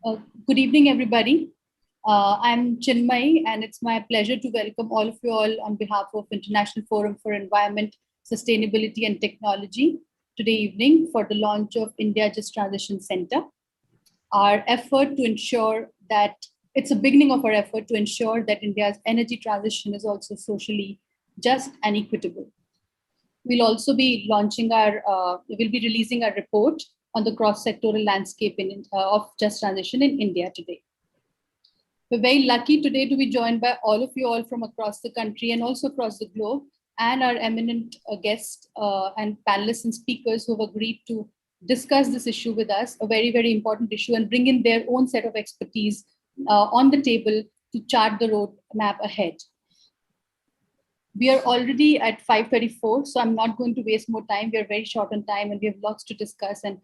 Uh, Good evening, everybody. I'm Chinmay, and it's my pleasure to welcome all of you all on behalf of International Forum for Environment, Sustainability and Technology today evening for the launch of India Just Transition Center. Our effort to ensure that it's a beginning of our effort to ensure that India's energy transition is also socially just and equitable. We'll also be we'll be releasing our report on the cross-sectoral landscape of just transition in India today. We're very lucky today to be joined by all of you all from across the country and also across the globe, and our eminent guests and panelists and speakers who have agreed to discuss this issue with us, a very, very important issue, and bring in their own set of expertise on the table to chart the roadmap ahead. We are already at 5:34, so I'm not going to waste more time. We are very short on time and we have lots to discuss and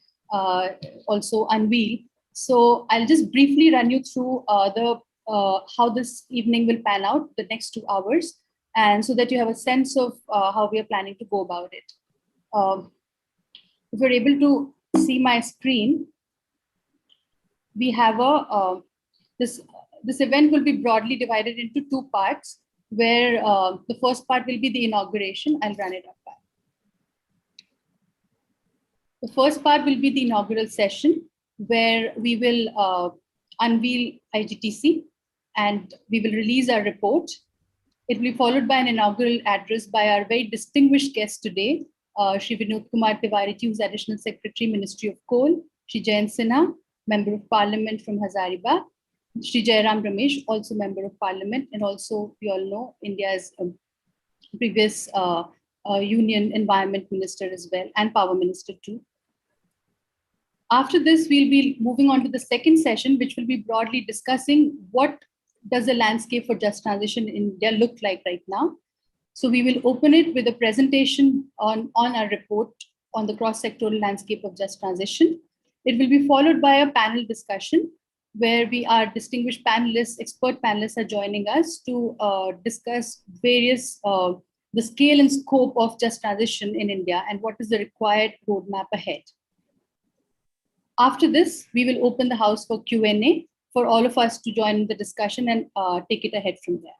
also unveil. So I'll just briefly run you through how this evening will pan out, the next 2 hours, and so that you have a sense of how we are planning to go about it. If you're able to see my screen, we have this event will be broadly divided into 2 parts, where the first part will be the inauguration. I'll run it up. The first part will be the inaugural session, where we will unveil IJTC and we will release our report. It will be followed by an inaugural address by our very distinguished guest today, Shri Vinod Kumar Tiwari, who's Additional Secretary, Ministry of Coal, Shri Jayant Sinha, Member of Parliament from Hazaribagh, Shri Jairam Ramesh, also Member of Parliament, and also, we all know, India's previous Union Environment Minister as well, and Power Minister too. After this, we'll be moving on to the second session, which will be broadly discussing what does the landscape for just transition in India look like right now. So we will open it with a presentation on our report on the cross-sectoral landscape of just transition. It will be followed by a panel discussion where our distinguished panelists, expert panelists are joining us to discuss various, the scale and scope of just transition in India and what is the required roadmap ahead. After this, we will open the house for Q&A for all of us to join the discussion and take it ahead from there.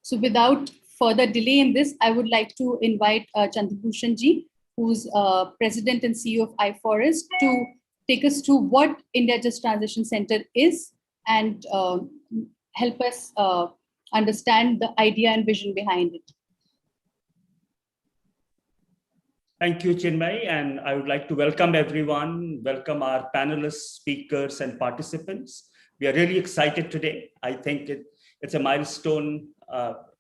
So without further delay in this, I would like to invite Chandrabhushan ji, who's President and CEO of iForest, to take us through what India Just Transition Center is and help us understand the idea and vision behind it. Thank you, Chinmay, and I would like to welcome everyone, welcome our panelists, speakers, and participants. We are really excited today. I think it's a milestone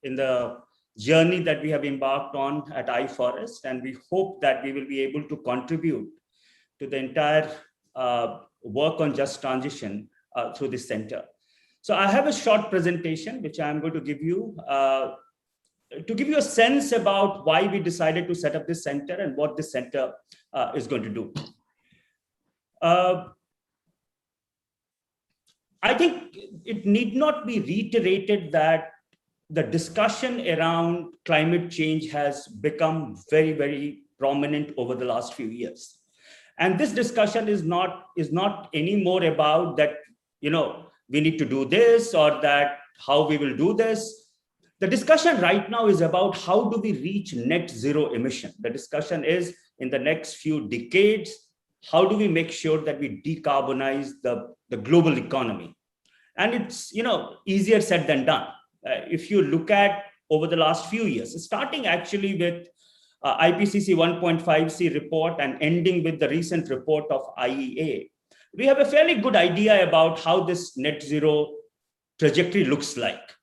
in the journey that we have embarked on at iForest, and we hope that we will be able to contribute to the entire work on just transition through this center. So I have a short presentation, which I'm going to give you a sense about why we decided to set up this center and what this center is going to do. I think it need not be reiterated that the discussion around climate change has become very, very prominent over the last few years. And this discussion is not anymore about that, we need to do this or that how we will do this. The discussion right now is about how do we reach net zero emission. The discussion is in the next few decades, how do we make sure that we decarbonize the global economy? And it's easier said than done. If you look at over the last few years, starting actually with IPCC 1.5C report and ending with the recent report of IEA, we have a fairly good idea about how this net zero trajectory looks like.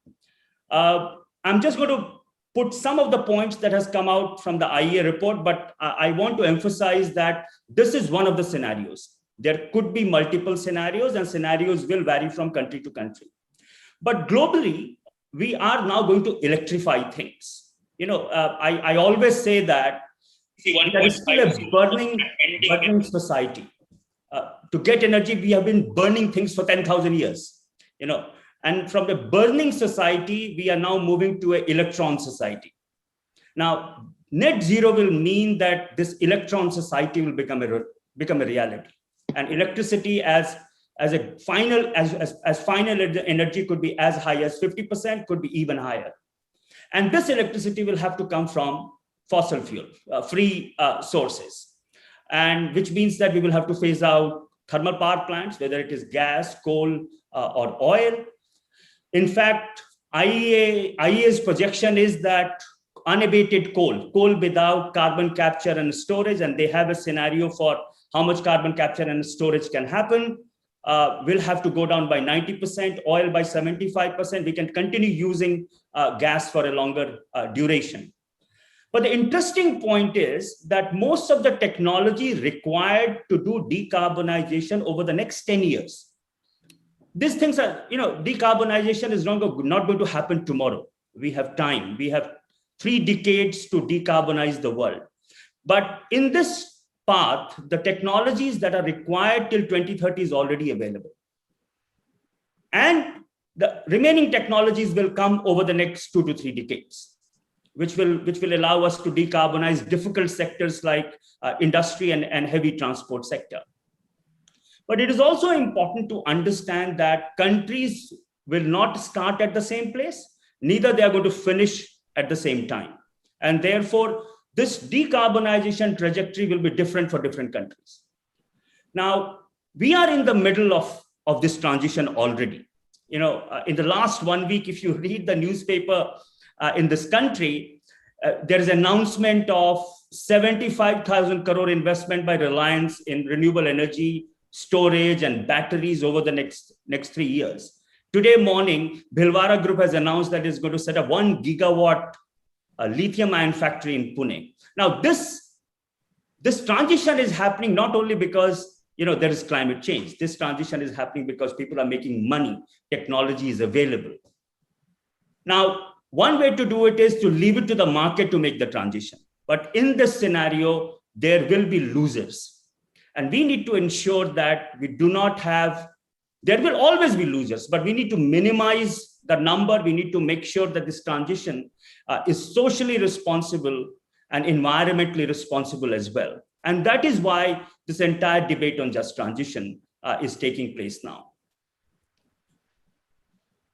I'm just going to put some of the points that has come out from the IEA report, but I want to emphasize that this is one of the scenarios. There could be multiple scenarios and scenarios will vary from country to country. But globally, we are now going to electrify things. I always say that there is still a burning society. To get energy, we have been burning things for 10,000 years, And from the burning society, we are now moving to an electron society. Now, net zero will mean that this electron society will become a reality, and electricity as a final final energy could be as high as 50%, could be even higher. And this electricity will have to come from fossil fuel free sources, and which means that we will have to phase out thermal power plants, whether it is gas, coal, or oil. In fact, IEA's projection is that unabated coal without carbon capture and storage, and they have a scenario for how much carbon capture and storage can happen, will have to go down by 90%, oil by 75%. We can continue using gas for a longer duration. But the interesting point is that most of the technology required to do decarbonization over the next 10 years, these things are, decarbonization is not going to happen tomorrow. We have time. We have 3 decades to decarbonize the world. But in this path, the technologies that are required till 2030 is already available. And the remaining technologies will come over the next 2 to 3 decades, which will allow us to decarbonize difficult sectors like industry and heavy transport sector. But it is also important to understand that countries will not start at the same place, neither they are going to finish at the same time. And therefore, this decarbonization trajectory will be different for different countries. Now, we are in the middle of this transition already. In the last 1 week, if you read the newspaper in this country, there is an announcement of 75,000 crore investment by Reliance in renewable energy, storage, and batteries over the next 3 years. Today morning, Bhilwara Group has announced that it's going to set up 1 gigawatt lithium-ion factory in Pune. Now, this transition is happening not only because there is climate change. This transition is happening because people are making money. Technology is available. Now, one way to do it is to leave it to the market to make the transition. But in this scenario, there will be losers. And we need to ensure that we do not have, there will always be losers, but we need to minimize the number. We need to make sure that this transition is socially responsible and environmentally responsible as well. And that is why this entire debate on just transition is taking place now.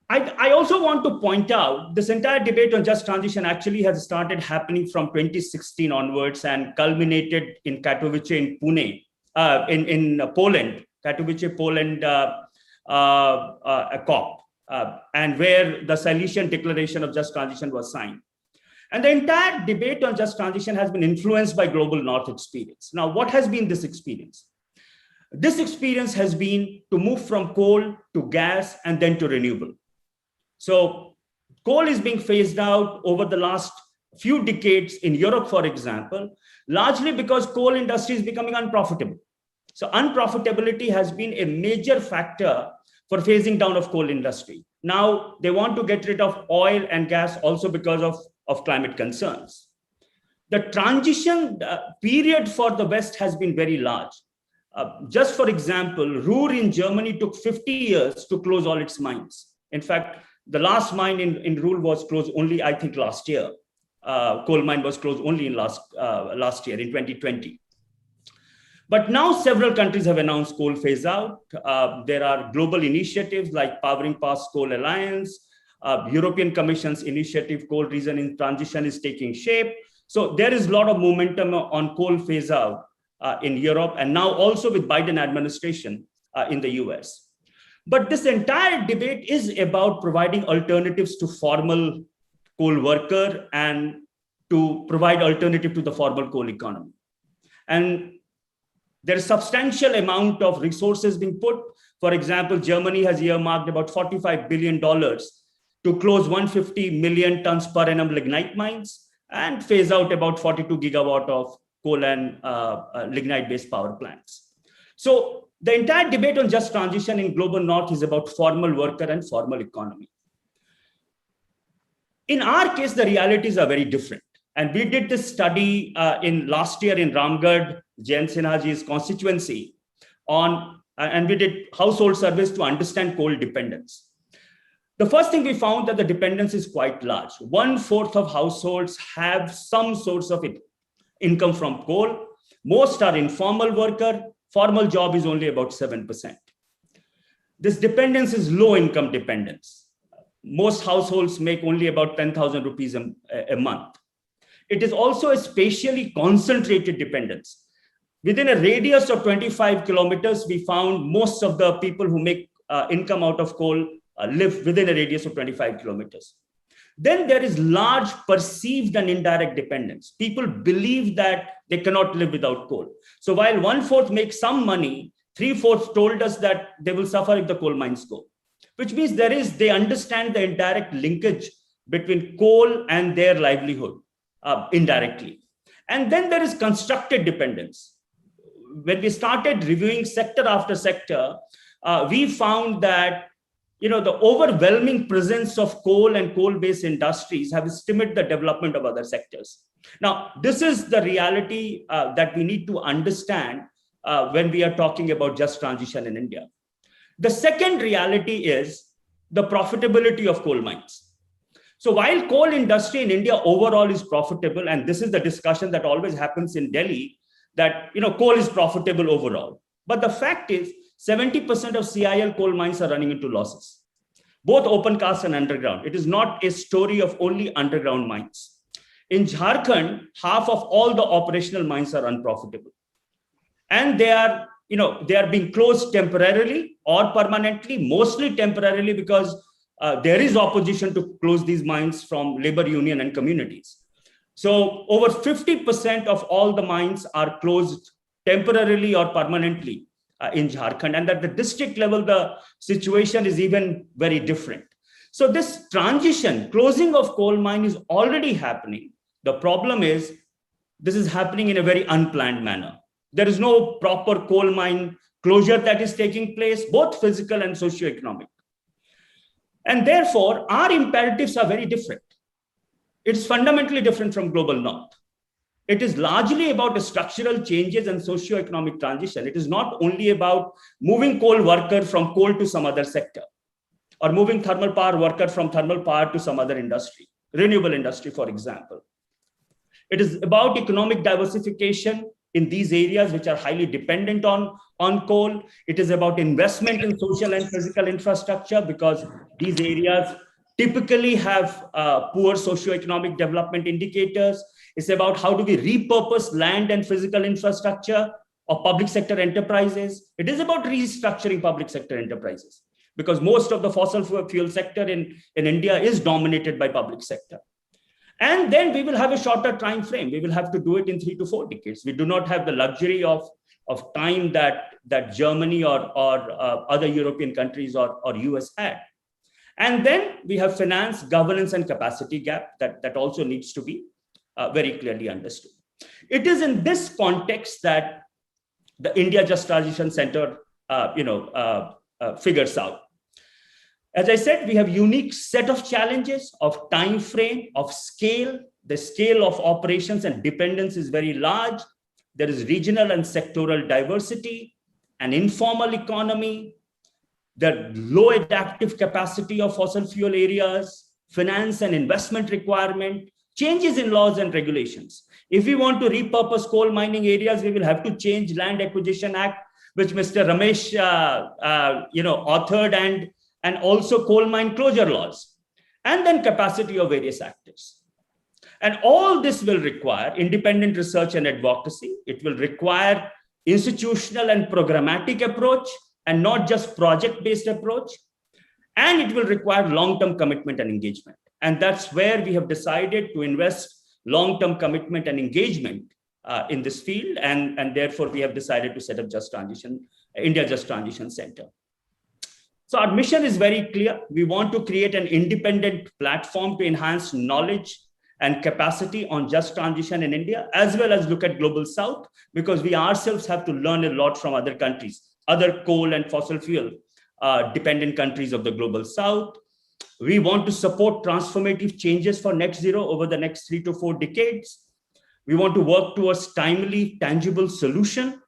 I also want to point out this entire debate on just transition actually has started happening from 2016 onwards and culminated in Katowice in Pune, in Poland, Katowice, Poland, a COP, and where the Silesian Declaration of Just Transition was signed. And the entire debate on just transition has been influenced by Global North experience. Now, what has been this experience? This experience has been to move from coal to gas and then to renewable. So coal is being phased out over the last few decades in Europe, for example, largely because coal industry is becoming unprofitable. So unprofitability has been a major factor for phasing down of coal industry. Now they want to get rid of oil and gas also because of climate concerns. The transition period for the West has been very large. Just for example, Ruhr in Germany took 50 years to close all its mines. In fact, the last mine in Ruhr was closed only, I think, last year. Coal mine was closed only in last year, in 2020. But now several countries have announced coal phase out. There are global initiatives like Powering Past Coal Alliance, European Commission's initiative, Coal Region in Transition is taking shape. So there is a lot of momentum on coal phase out in Europe, and now also with Biden administration in the US. But this entire debate is about providing alternatives to formal coal worker and to provide alternative to the formal coal economy. And there is substantial amount of resources being put. For example, Germany has earmarked about $45 billion to close 150 million tons per annum lignite mines and phase out about 42 gigawatt of coal and lignite-based power plants. So the entire debate on just transition in Global North is about formal worker and formal economy. In our case, the realities are very different. And we did this study in last year in Ramgarh, Jayant Sinhaji's constituency and we did household surveys to understand coal dependence. The first thing we found that the dependence is quite large. 1/4 of households have some source of income from coal. Most are informal worker. Formal job is only about 7%. This dependence is low income dependence. Most households make only about 10,000 rupees a month. It is also a spatially concentrated dependence. Within a radius of 25 kilometers, we found most of the people who make income out of coal live within a radius of 25 kilometers. Then there is large perceived and indirect dependence. People believe that they cannot live without coal. So while 1/4 makes some money, 3/4 told us that they will suffer if the coal mines go, which means they understand the indirect linkage between coal and their livelihood indirectly. And then there is constructed dependence. When we started reviewing sector after sector, we found that the overwhelming presence of coal and coal-based industries have stymied the development of other sectors. Now, this is the reality that we need to understand when we are talking about just transition in India. The second reality is the profitability of coal mines. So while coal industry in India overall is profitable, and this is the discussion that always happens in Delhi, that coal is profitable overall. But the fact is 70% of CIL coal mines are running into losses, both open cast and underground. It is not a story of only underground mines. In Jharkhand, half of all the operational mines are unprofitable. And they are being closed temporarily or permanently, mostly temporarily, because there is opposition to close these mines from labor union and communities. So over 50% of all the mines are closed temporarily or permanently in Jharkhand. And at the district level, the situation is even very different. So this transition, closing of coal mine is already happening. The problem is this is happening in a very unplanned manner. There is no proper coal mine closure that is taking place, both physical and socioeconomic. And therefore, our imperatives are very different. It's fundamentally different from global north. It is largely about the structural changes and socioeconomic transition. It is not only about moving coal worker from coal to some other sector, or moving thermal power worker from thermal power to some other industry, renewable industry, for example. It is about economic diversification in these areas which are highly dependent on coal. It is about investment in social and physical infrastructure, because these areas typically have poor socioeconomic development indicators. It's about how do we repurpose land and physical infrastructure of public sector enterprises. It is about restructuring public sector enterprises, because most of the fossil fuel sector in India is dominated by public sector. And then we will have a shorter time frame. We will have to do it in 3 to 4 decades. We do not have the luxury of time that Germany or other European countries or US had. And then we have finance, governance, and capacity gap that also needs to be very clearly understood. It is in this context that the India Just Transition Center figures out. As I said, we have unique set of challenges of time frame, of scale. The scale of operations and dependence is very large. There is regional and sectoral diversity, an informal economy, the low adaptive capacity of fossil fuel areas, finance and investment requirement, changes in laws and regulations. If we want to repurpose coal mining areas, we will have to change Land Acquisition Act, which Mr. Ramesh authored, and also coal mine closure laws, and then capacity of various actors. And all this will require independent research and advocacy. It will require institutional and programmatic approach, and not just project-based approach. And it will require long-term commitment and engagement. And that's where we have decided to invest long-term commitment and engagement in this field. And therefore, we have decided to set up India Just Transition Center. So our mission is very clear. We want to create an independent platform to enhance knowledge and capacity on just transition in India, as well as look at Global South, because we ourselves have to learn a lot from other countries, other coal and fossil fuel dependent countries of the Global South. We want to support transformative changes for net zero over the next 3 to 4 decades. We want to work towards timely, tangible solution.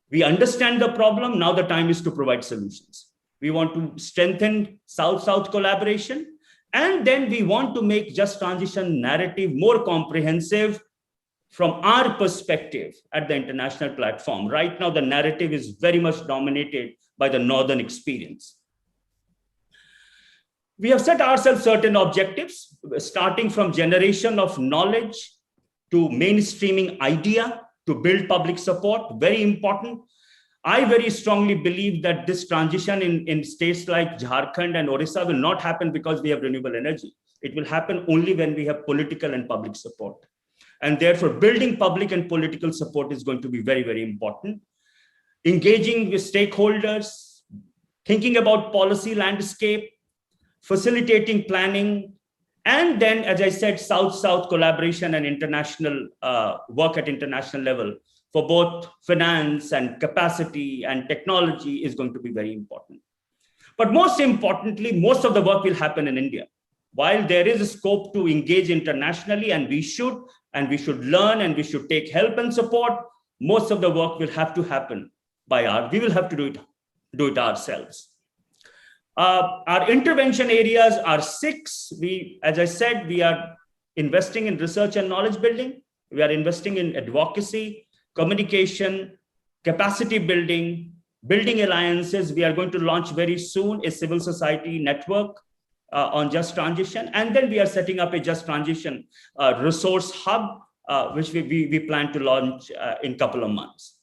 We understand the problem. Now the time is to provide solutions. We want to strengthen South-South collaboration. And then we want to make just transition narrative more comprehensive from our perspective at the international platform. Right now, the narrative is very much dominated by the Northern experience. We have set ourselves certain objectives, starting from generation of knowledge to mainstreaming idea to build public support, very important. I very strongly believe that this transition in states like Jharkhand and Orissa will not happen because we have renewable energy. It will happen only when we have political and public support. And therefore, building public and political support is going to be very, very important. Engaging with stakeholders, thinking about policy landscape, facilitating planning, and then, as I said, South-South collaboration and international work at international level for both finance and capacity and technology is going to be very important. But most importantly, most of the work will happen in India. While there is a scope to engage internationally, and we should learn and we should take help and support, most of the work will have to happen we will have to do it ourselves. Our intervention areas are 6. As I said, we are investing in research and knowledge building. We are investing in advocacy, communication, capacity building, building alliances. We are going to launch very soon a civil society network on just transition. And then we are setting up a just transition resource hub, which we plan to launch in a couple of months.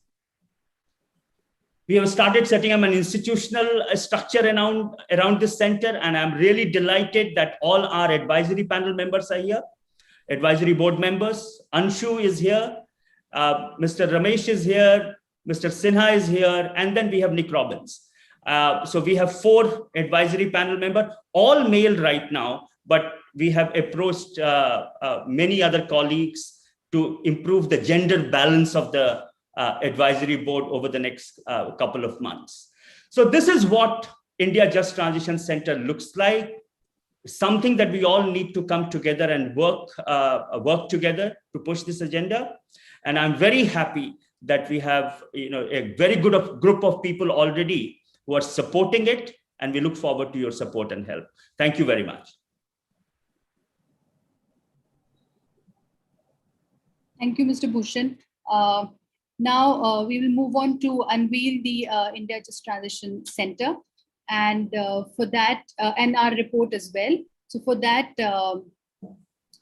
We have started setting up an institutional structure around this center, and I'm really delighted that all our advisory panel members are here, advisory board members. Anshu is here, Mr. Ramesh is here, Mr. Sinha is here, and then we have Nick Robbins. So we have 4 advisory panel members, all male right now, but we have approached many other colleagues to improve the gender balance of the advisory board over the next couple of months. So this is what India Just Transition Center looks like. Something that we all need to come together and work together to push this agenda. And I'm very happy that we have a very good group of people already who are supporting it, and we look forward to your support and help. Thank you very much. Thank you, Mr. Bhushan. Now we will move on to unveil the India Just Transition Center, and for that, and our report as well. So for that,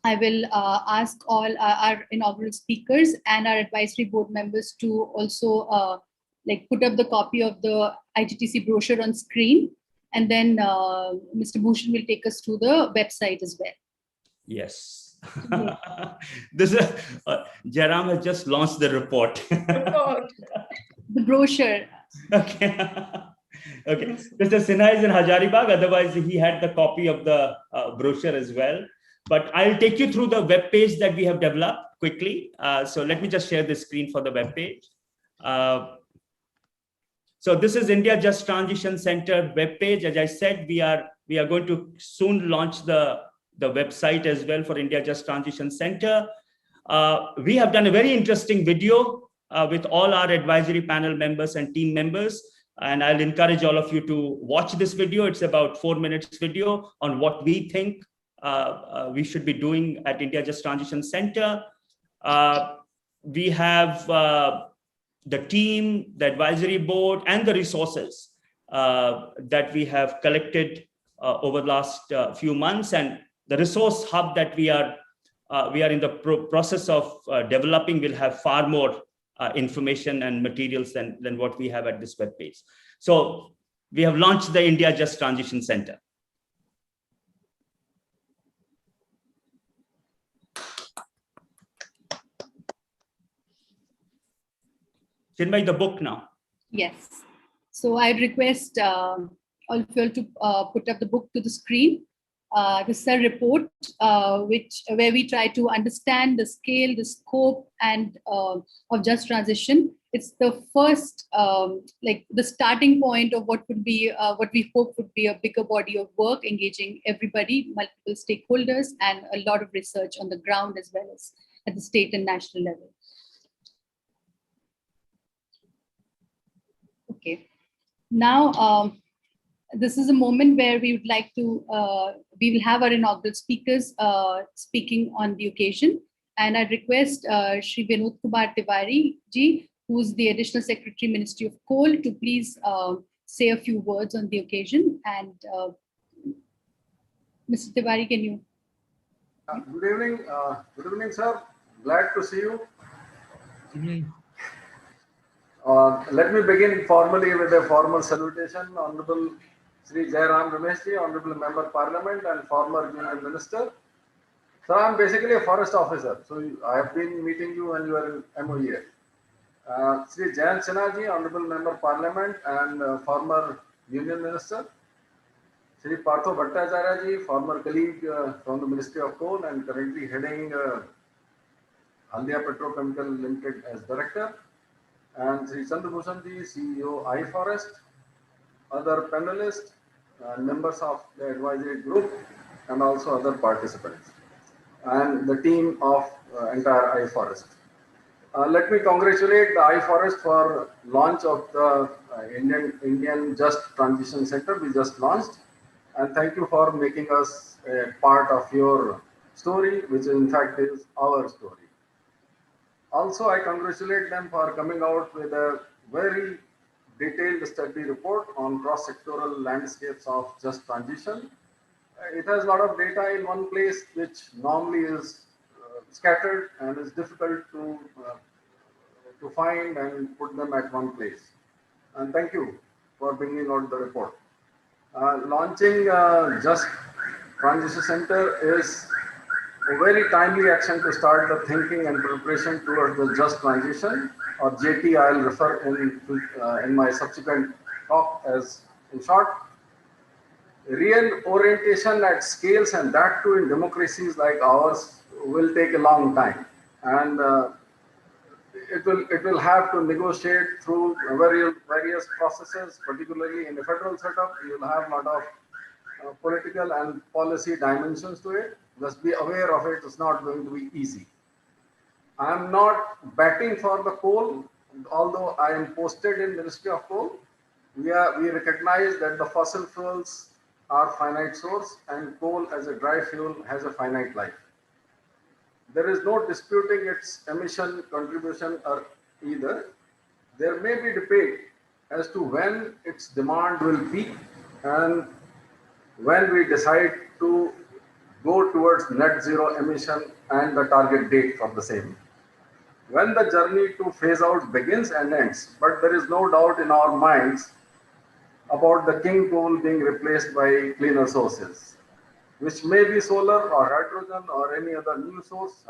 I will ask all our inaugural speakers and our advisory board members to also put up the copy of the IJTC brochure on screen, and then Mr. Bhushan will take us to the website as well. Yes. This Jairam has just launched the report. The brochure. Okay. Okay. Mr. Sinha is in Hazaribagh. Otherwise, he had the copy of the brochure as well. But I'll take you through the web page that we have developed quickly. So let me just share the screen for the web page. So this is India Just Transition Center web page. As I said, we are going to soon launch the website as well for India Just Transition Center. We have done a very interesting video with all our advisory panel members and team members. And I'll encourage all of you to watch this video. It's about 4 minutes video on what we think we should be doing at India Just Transition Center. We have the team, the advisory board, and the resources that we have collected over the last few months, and the resource hub that we are in the process of developing will have far more information and materials than what we have at this web page. So we have launched the India Just Transition Center. Chinmay, the book now. Yes. So I'd request all of you all to put up the book to the screen. This is a report where we try to understand the scale, the scope, and of just transition. It's the first, the starting point of what would be, what we hope would be a bigger body of work, engaging everybody, multiple stakeholders, and a lot of research on the ground as well as at the state and national level. Okay. Now, this is a moment where we would like to, we will have our inaugural speakers speaking on the occasion. And I request Shri Vinod Kumar Tiwari ji, who's the Additional Secretary, Ministry of Coal, to please say a few words on the occasion. And Mr. Tiwari, can you? Good evening, sir. Glad to see you. Let me begin formally with a formal salutation, Honorable Sri Jairam Rameshji, Honorable Member Parliament and former Union Minister. Sir, I am basically a forest officer, so I have been meeting you when you were in MOEF. Sri Jayant Sinha ji, Honorable Member Parliament and former Union Minister. Sri Partho Bhattacharya ji, former colleague from the Ministry of Coal and currently heading Haldia Petrochemical Limited as Director. And Sri Chandrabhushan ji, CEO iForest, other panelists, members of the advisory group, and also other participants, and the team of entire iForest. Let me congratulate the iForest for launch of the Indian Just Transition Center we just launched, and thank you for making us a part of your story, which in fact is our story. Also, I congratulate them for coming out with a very detailed study report on cross-sectoral landscapes of just transition. It has a lot of data in one place, which normally is scattered and is difficult to find and put them at one place. And thank you for bringing out the report. Launching Just Transition Center is a very timely action to start the thinking and preparation towards the just transition, or JT I'll refer in my subsequent talk as in short. Real orientation at scales, and that too in democracies like ours, will take a long time, and it will have to negotiate through various processes, particularly in the federal setup. You will have a lot of political and policy dimensions to it. Just be aware of it. It's not going to be easy. I am not batting for the coal, although I am posted in Ministry of Coal. We recognize that the fossil fuels are finite source and coal as a dry fuel has a finite life. There is no disputing its emission contribution or either. There may be debate as to when its demand will peak and when we decide to go towards net zero emission and the target date for the same. When the journey to phase out begins and ends, but there is no doubt in our minds about the king coal being replaced by cleaner sources, which may be solar or hydrogen or any other new source.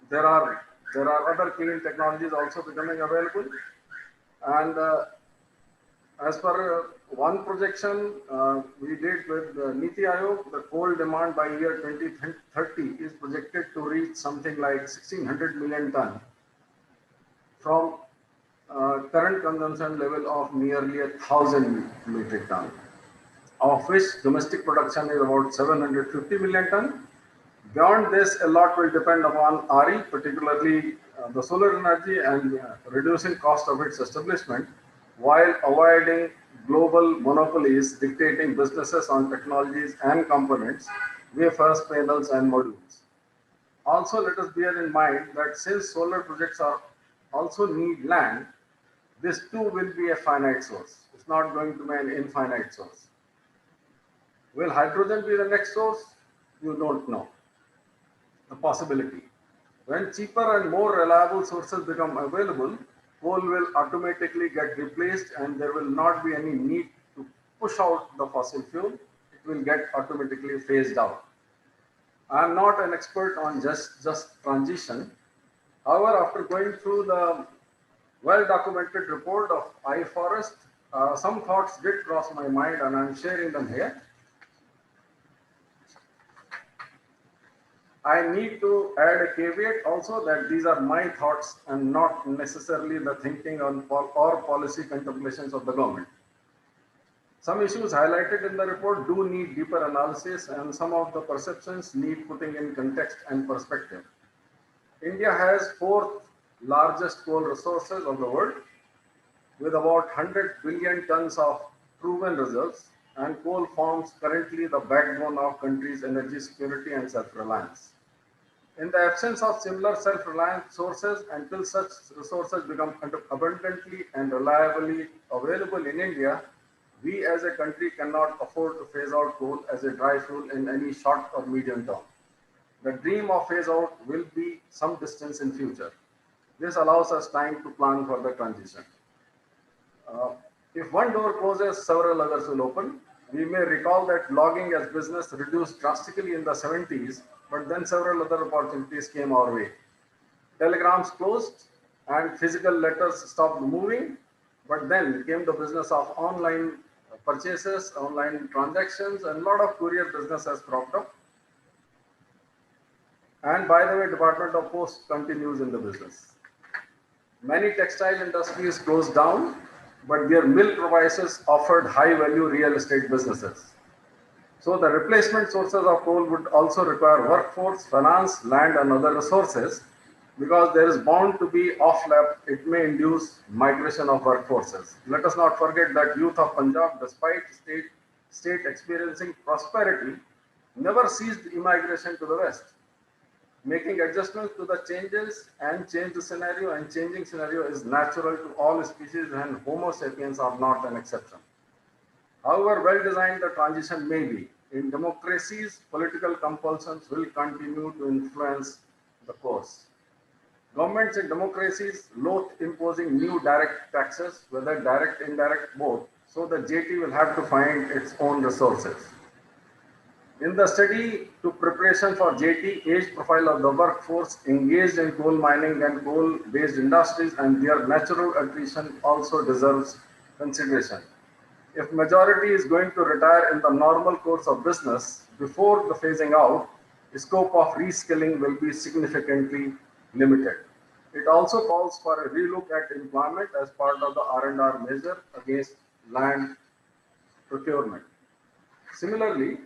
There are other clean technologies also becoming available, and as per one projection we did with Niti Aayog, the coal demand by year 2030 is projected to reach something like 1600 million ton from current consumption level of nearly 1000 metric ton, of which domestic production is about 750 million ton. Beyond this, a lot will depend upon RE, particularly the solar energy, and reducing cost of its establishment, while avoiding global monopolies dictating businesses on technologies and components, wafers, panels, and modules. Also, let us bear in mind that since solar projects also need land, this too will be a finite source. It's not going to be an infinite source. Will hydrogen be the next source? You don't know. The possibility. When cheaper and more reliable sources become available, coal will automatically get replaced and there will not be any need to push out the fossil fuel. It will get automatically phased out. I am not an expert on just transition. However, after going through the well-documented report of iForest, some thoughts did cross my mind and I am sharing them here. I need to add a caveat also that these are my thoughts and not necessarily the thinking on or policy contemplations of the government. Some issues highlighted in the report do need deeper analysis, and some of the perceptions need putting in context and perspective. India has fourth largest coal resources of the world, with about 100 billion tons of proven reserves, and coal forms currently the backbone of country's energy security and self-reliance. In the absence of similar self-reliant sources, until such resources become abundantly and reliably available in India, we as a country cannot afford to phase out coal as a dry fuel in any short or medium term. The dream of phase out will be some distance in future. This allows us time to plan for the transition. Uh, if one door closes, several others will open. We may recall that logging as business reduced drastically in the 70s, but then several other opportunities came our way. Telegrams closed and physical letters stopped moving, but then came the business of online purchases, online transactions, and a lot of courier business has cropped up. And by the way, Department of Post continues in the business. Many textile industries closed down, but their mill provisos offered high-value real estate businesses. So the replacement sources of coal would also require workforce, finance, land, and other resources. Because there is bound to be off-lap, it may induce migration of workforces. Let us not forget that youth of Punjab, despite state experiencing prosperity, never ceased immigration to the west. Making adjustments to the changes and changing scenario is natural to all species, and Homo sapiens are not an exception. However well designed the transition may be, in democracies, political compulsions will continue to influence the course. Governments in democracies loathe imposing new direct taxes, whether direct, indirect, both, so the JT will have to find its own resources. In the study to preparation for JT, age profile of the workforce engaged in coal mining and coal-based industries and their natural attrition also deserves consideration. If majority is going to retire in the normal course of business before the phasing out, the scope of reskilling will be significantly limited. It also calls for a relook at employment as part of the R&R measure against land procurement. Similarly,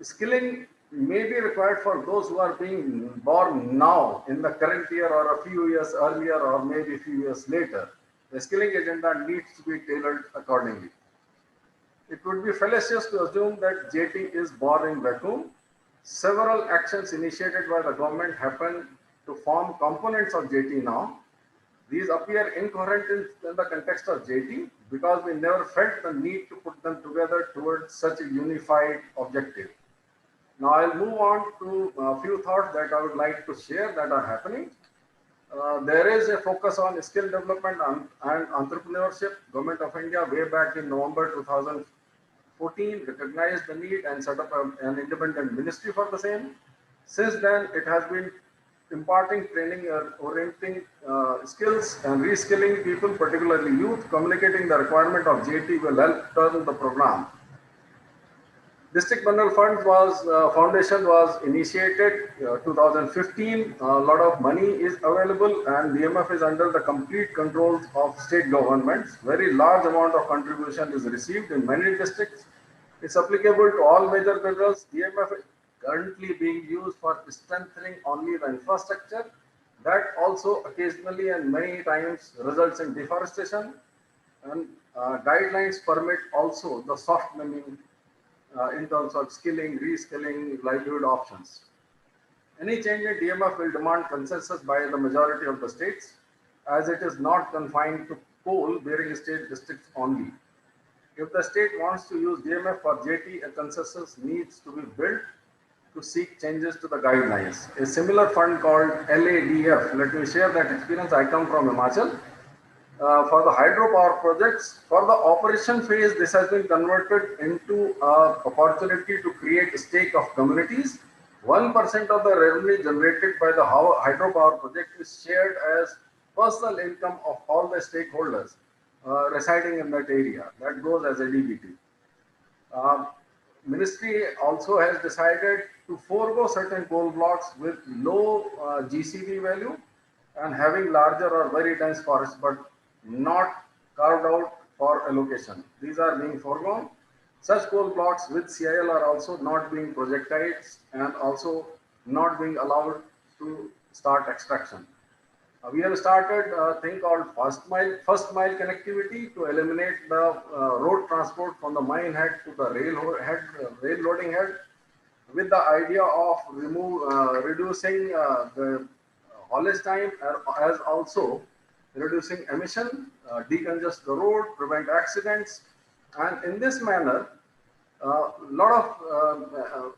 skilling may be required for those who are being born now in the current year or a few years earlier or maybe a few years later. The skilling agenda needs to be tailored accordingly. It would be fallacious to assume that JT is born in vacuum. Several actions initiated by the government happen to form components of JT now. These appear incoherent in the context of JT because we never felt the need to put them together towards such a unified objective. Now I'll move on to a few thoughts that I would like to share that are happening. There is a focus on skill development and entrepreneurship. Government of India way back in November 2014 recognized the need and set up an independent ministry for the same. Since then, it has been imparting training or orienting skills and reskilling people, particularly youth. Communicating the requirement of JT will help turn the program. District Mineral Fund Foundation was initiated 2015. A lot of money is available and DMF is under the complete control of state governments. Very large amount of contribution is received in many districts. It's applicable to all major minerals. DMF is currently being used for strengthening only the infrastructure. That also occasionally and many times results in deforestation. And guidelines permit also the soft mining in terms of skilling, reskilling, livelihood options. Any change in DMF will demand consensus by the majority of the states, as it is not confined to coal-bearing state districts only. If the state wants to use DMF for JT, a consensus needs to be built to seek changes to the guidelines. A similar fund called LADF, let me share that experience. I come from Himachal. For the hydropower projects, for the operation phase, this has been converted into an opportunity to create a stake of communities. 1% of the revenue generated by the hydropower project is shared as personal income of all the stakeholders residing in that area. That goes as a DBT. Ministry also has decided to forego certain coal blocks with low GCV value and having larger or very dense forests, but not carved out for allocation. These are being foregone. Such coal blocks with CIL are also not being projectized and also not being allowed to start extraction. We have started a thing called first mile connectivity to eliminate the road transport from the mine head to the rail loading head, with the idea of reducing the haulage time, as also reducing emission, decongest the road, prevent accidents, and in this manner, a lot of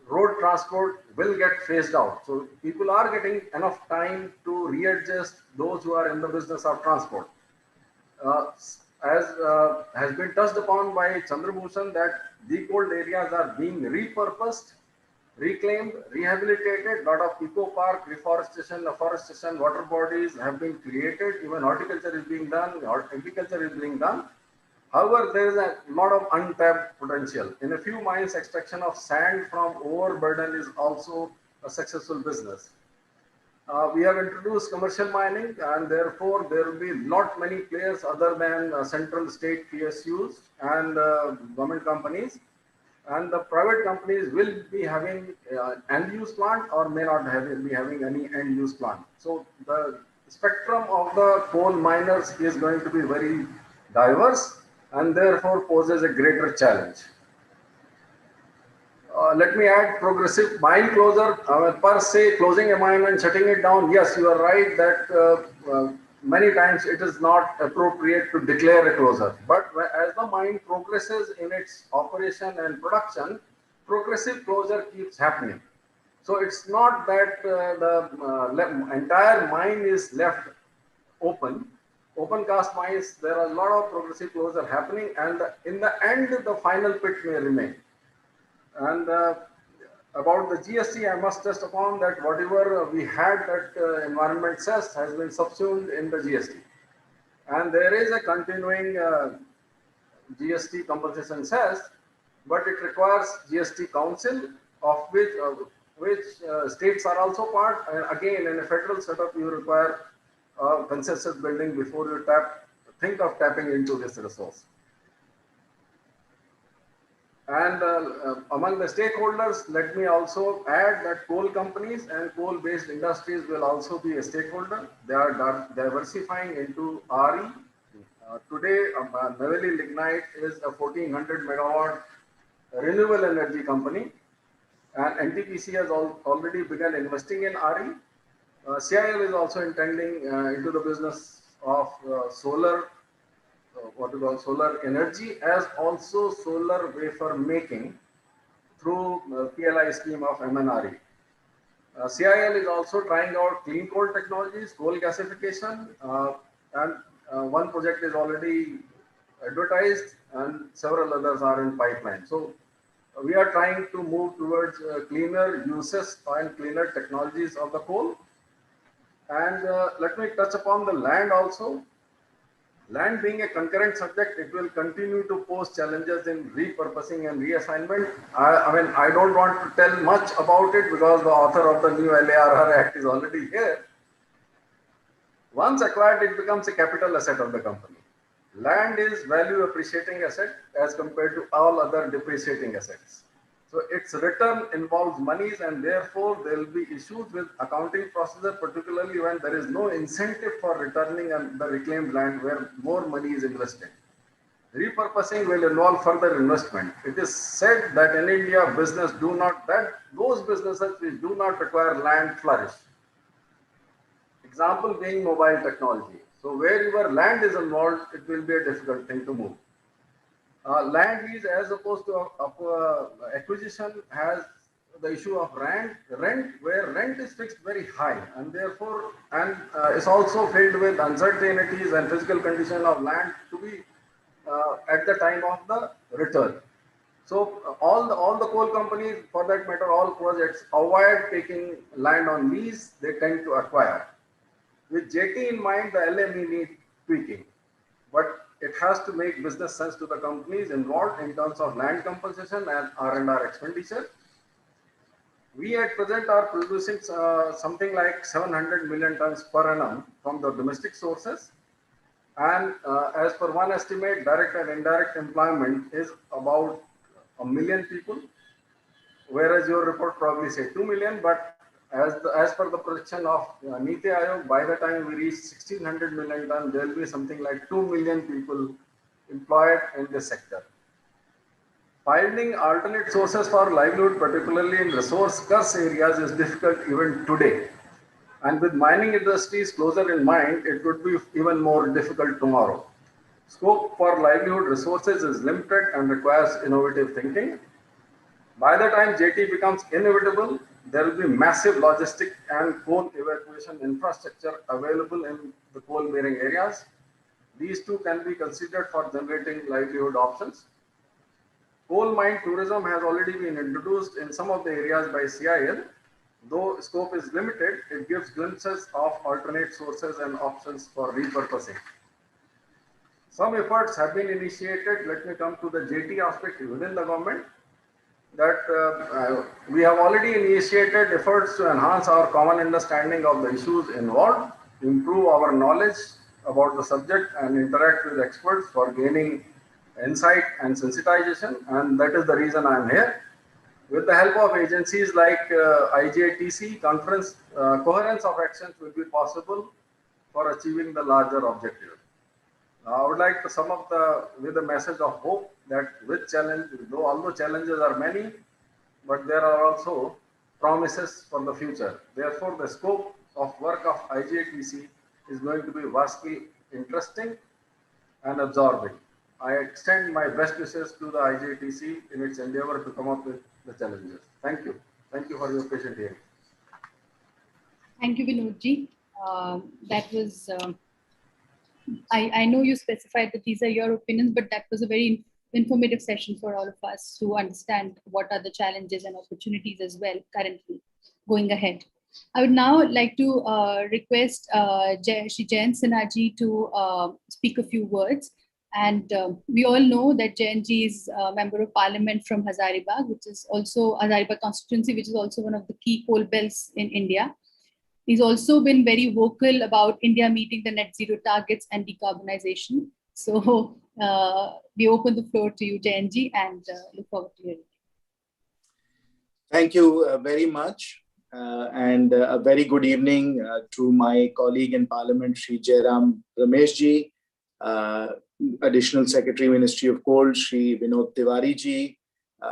road transport will get phased out. So people are getting enough time to readjust, those who are in the business of transport. Uh, as has been touched upon by Chandrabhushan, that decold areas are being repurposed, reclaimed, rehabilitated. Lot of eco park, reforestation, afforestation, water bodies have been created. Even horticulture is being done, or agriculture is being done. However, there is a lot of untapped potential. In a few mines, extraction of sand from overburden is also a successful business. We have introduced commercial mining, and therefore there will be not many players other than central state PSUs and government companies. And the private companies will be having end use plant or may not be having any end use plant. So the spectrum of the coal miners is going to be very diverse and therefore poses a greater challenge. Let me add progressive mine closure. Per se, closing a mine and shutting it down. Yes, you are right that many times it is not appropriate to declare a closure. But as the mine progresses in its operation and production, progressive closure keeps happening. So it's not that the entire mine is left open. Open cast mines, there are a lot of progressive closure happening, and in the end, the final pit may remain. And about the GST, I must touch upon that whatever we had that environment cess has been subsumed in the GST. And there is a continuing GST compensation cess, but it requires GST council, of which states are also part. And again, in a federal setup, you require consensus building before you think of tapping into this resource. And among the stakeholders, let me also add that coal companies and coal-based industries will also be a stakeholder. They are diversifying into RE. Today, Naveli Lignite is a 1400 megawatt renewable energy company, and NTPC has already begun investing in RE. CIL is also intending into the business of solar, what we call solar energy, as also solar wafer making through PLI scheme of MNRE. CIL is also trying out clean coal technologies, coal gasification, and one project is already advertised and several others are in pipeline. So we are trying to move towards cleaner uses and cleaner technologies of the coal. And let me touch upon the land also. Land being a concurrent subject, it will continue to pose challenges in repurposing and reassignment. I mean, I don't want to tell much about it because the author of the new LARR Act is already here. Once acquired, it becomes a capital asset of the company. Land is value appreciating asset as compared to all other depreciating assets. So its return involves monies, and therefore there will be issues with accounting procedure, particularly when there is no incentive for returning the reclaimed land where more money is invested. Repurposing will involve further investment. It is said that in India, those businesses which do not require land flourish. Example being mobile technology. So wherever land is involved, it will be a difficult thing to move. Land lease, as opposed to acquisition, has the issue of rent, where rent is fixed very high, and therefore, is also filled with uncertainties and physical condition of land to be at the time of the return. So all the coal companies, for that matter, all projects avoid taking land on lease. They tend to acquire. With JT in mind, the LME need tweaking, but it has to make business sense to the companies involved in terms of land compensation and R&R expenditure. We at present are producing something like 700 million tons per annum from the domestic sources. And as per one estimate, direct and indirect employment is about 1 million people, whereas your report probably say 2 million, but as per the projection of Niti Aayog, by the time we reach 1600 million ton, there will be something like 2 million people employed in this sector. Finding alternate sources for livelihood, particularly in resource-scarce areas, is difficult even today. And with mining industries closer in mind, it would be even more difficult tomorrow. Scope for livelihood resources is limited and requires innovative thinking. By the time JT becomes inevitable, there will be massive logistic and coal evacuation infrastructure available in the coal-bearing areas. These two can be considered for generating livelihood options. Coal mine tourism has already been introduced in some of the areas by CIL. Though scope is limited, it gives glimpses of alternate sources and options for repurposing. Some efforts have been initiated. Let me come to the JT aspect within the government. That we have already initiated efforts to enhance our common understanding of the issues involved, improve our knowledge about the subject, and interact with experts for gaining insight and sensitization. And that is the reason I am here. With the help of agencies like IJTC, coherence of actions will be possible for achieving the larger objective. I would like to sum up with a message of hope that with challenge, although challenges are many, but there are also promises for the future. Therefore, the scope of work of IJTC is going to be vastly interesting and absorbing. I extend my best wishes to the IJTC in its endeavor to come up with the challenges. Thank you. Thank you for your patient hearing. Thank you, Vinodji. That was, I know you specified that these are your opinions, but that was a very informative session for all of us to understand what are the challenges and opportunities as well currently going ahead. I would now like to request Shri Jayant Sinha ji to speak a few words. And we all know that Jayanji is a member of parliament from Hazaribagh, which is also Hazaribagh constituency, which is also one of the key coal belts in India. He's also been very vocal about India meeting the net zero targets and decarbonization. So we open the floor to you, Jayanji, and look forward to hearing. Thank you very much. And a very good evening to my colleague in Parliament, Shri Jairam Ramesh ji, Additional Secretary, Ministry of Coal, Shri Vinod Tiwari ji,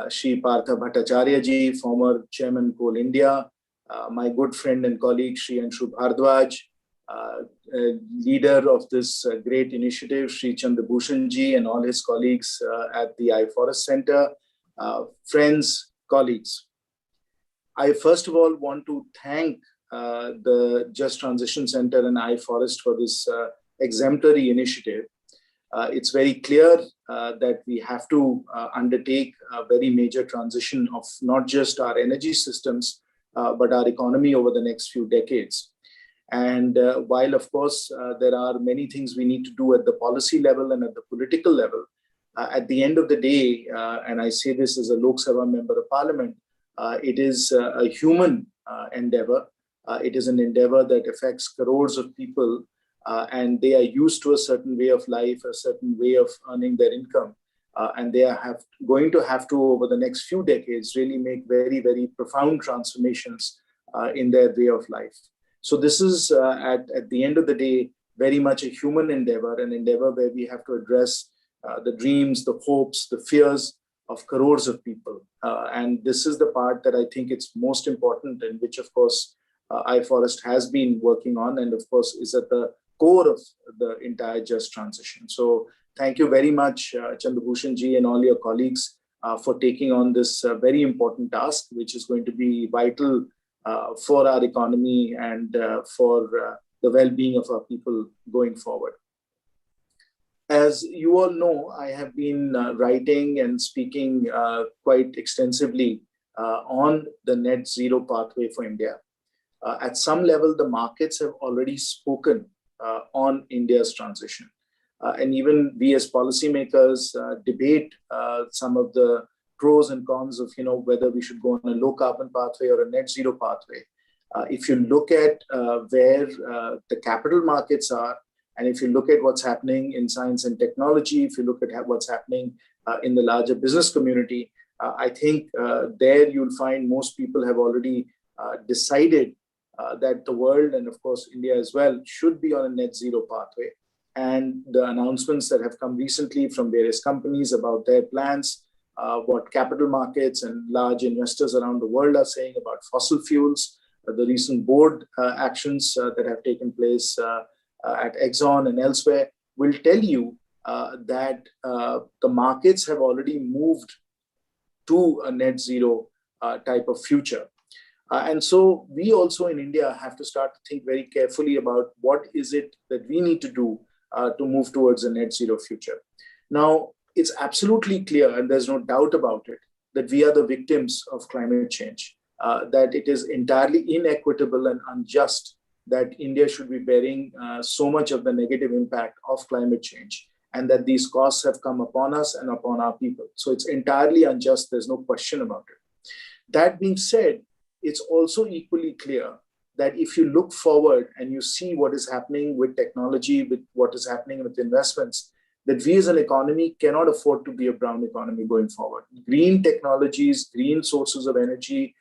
Shri Partha Bhattacharya ji, former Chairman Coal India, my good friend and colleague, Shri Anshu Bhardwaj, leader of this great initiative, Shri Chandrabhushan ji, and all his colleagues at the iForest Center, friends, colleagues. I first of all want to thank the Just Transition Center and iForest for this exemplary initiative. It's very clear that we have to undertake a very major transition of not just our energy systems, but our economy over the next few decades. And while, of course, there are many things we need to do at the policy level and at the political level, at the end of the day, and I say this as a Lok Sabha member of Parliament, it is a human endeavor. It is an endeavor that affects crores of people, and they are used to a certain way of life, a certain way of earning their income. And they are going to have to, over the next few decades, really make very, very profound transformations in their way of life. So this is, at the end of the day, very much a human endeavor, an endeavor where we have to address the dreams, the hopes, the fears of crores of people. And this is the part that I think it's most important, and which, of course, iForest has been working on, and of course is at the core of the entire Just Transition. So thank you very much, Chandrabhushan ji and all your colleagues for taking on this very important task, which is going to be vital for our economy and for the well-being of our people going forward. As you all know, I have been writing and speaking quite extensively on the net zero pathway for India. At some level, the markets have already spoken on India's transition. And even we as policymakers debate some of the pros and cons of, whether we should go on a low carbon pathway or a net zero pathway. If you look at where the capital markets are, and if you look at what's happening in science and technology, if you look at what's happening in the larger business community, I think there you'll find most people have already decided that the world, and of course India as well, should be on a net zero pathway. And the announcements that have come recently from various companies about their plans, what capital markets and large investors around the world are saying about fossil fuels, the recent board actions that have taken place at Exxon and elsewhere, will tell you that the markets have already moved to a net zero type of future. And so we also in India have to start to think very carefully about what is it that we need to do to move towards a net zero future. Now, it's absolutely clear, and there's no doubt about it, that we are the victims of climate change, that it is entirely inequitable and unjust that India should be bearing so much of the negative impact of climate change, and that these costs have come upon us and upon our people. So it's entirely unjust, there's no question about it. That being said, it's also equally clear that if you look forward and you see what is happening with technology, with what is happening with investments, that we as an economy cannot afford to be a brown economy going forward. Green technologies, green sources of energy,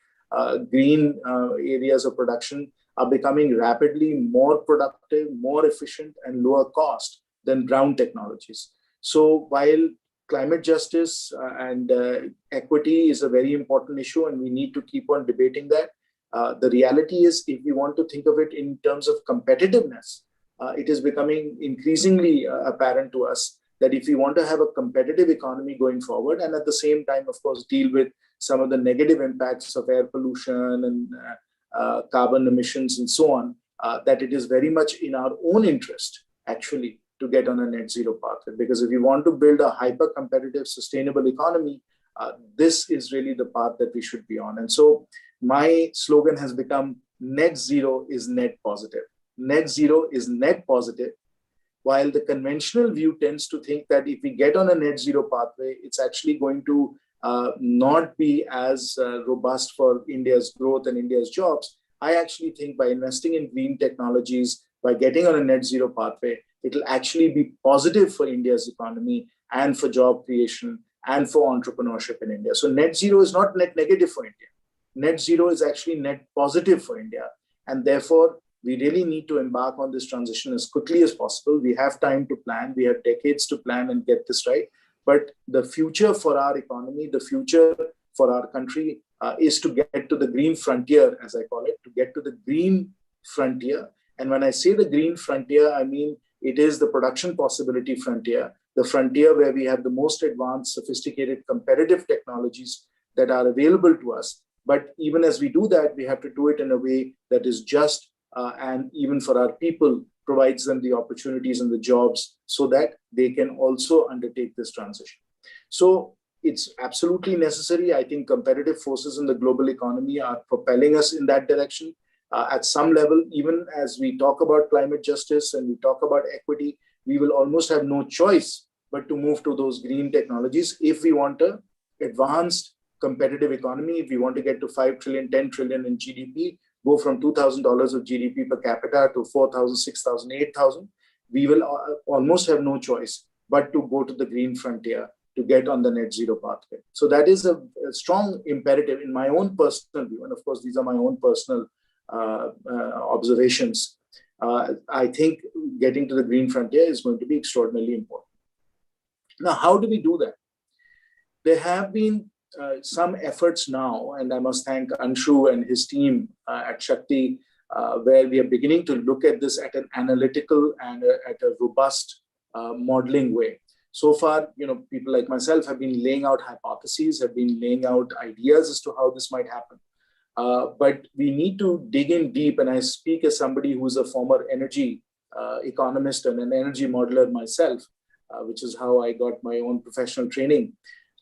green areas of production are becoming rapidly more productive, more efficient, and lower cost than brown technologies. So while climate justice and equity is a very important issue, and we need to keep on debating that, the reality is, if we want to think of it in terms of competitiveness, it is becoming increasingly apparent to us that if we want to have a competitive economy going forward, and at the same time, of course, deal with some of the negative impacts of air pollution and carbon emissions and so on, that it is very much in our own interest, actually, to get on a net zero pathway. Because if you want to build a hyper-competitive, sustainable economy, this is really the path that we should be on. And so my slogan has become net zero is net positive. Net zero is net positive, while the conventional view tends to think that if we get on a net zero pathway, it's actually going to not be as robust for India's growth and India's jobs. I actually think by investing in green technologies, by getting on a net zero pathway, it will actually be positive for India's economy and for job creation and for entrepreneurship in India. So net zero is not net negative for India. Net zero is actually net positive for India. And therefore, we really need to embark on this transition as quickly as possible. We have time to plan. We have decades to plan and get this right. But the future for our economy, the future for our country is to get to the green frontier, as I call it, to get to the green frontier. And when I say the green frontier, I mean it is the production possibility frontier, the frontier where we have the most advanced, sophisticated, competitive technologies that are available to us. But even as we do that, we have to do it in a way that is just and even for our people, provides them the opportunities and the jobs so that they can also undertake this transition. So it's absolutely necessary. I think competitive forces in the global economy are propelling us in that direction. At some level, even as we talk about climate justice and we talk about equity, we will almost have no choice but to move to those green technologies if we want an advanced competitive economy, if we want to get to 5 trillion, 10 trillion in GDP, go from $2,000 of GDP per capita to 4,000, 6,000, 8,000, we will almost have no choice but to go to the green frontier to get on the net zero pathway. So that is a strong imperative in my own personal view. And of course, these are my own personal observations. I think getting to the green frontier is going to be extraordinarily important. Now, how do we do that? There have been some efforts now, and I must thank Anshu and his team at Shakti, where we are beginning to look at this at an analytical and at a robust modeling way. So far, people like myself have been laying out hypotheses, have been laying out ideas as to how this might happen. But we need to dig in deep, and I speak as somebody who's a former energy economist and an energy modeler myself, which is how I got my own professional training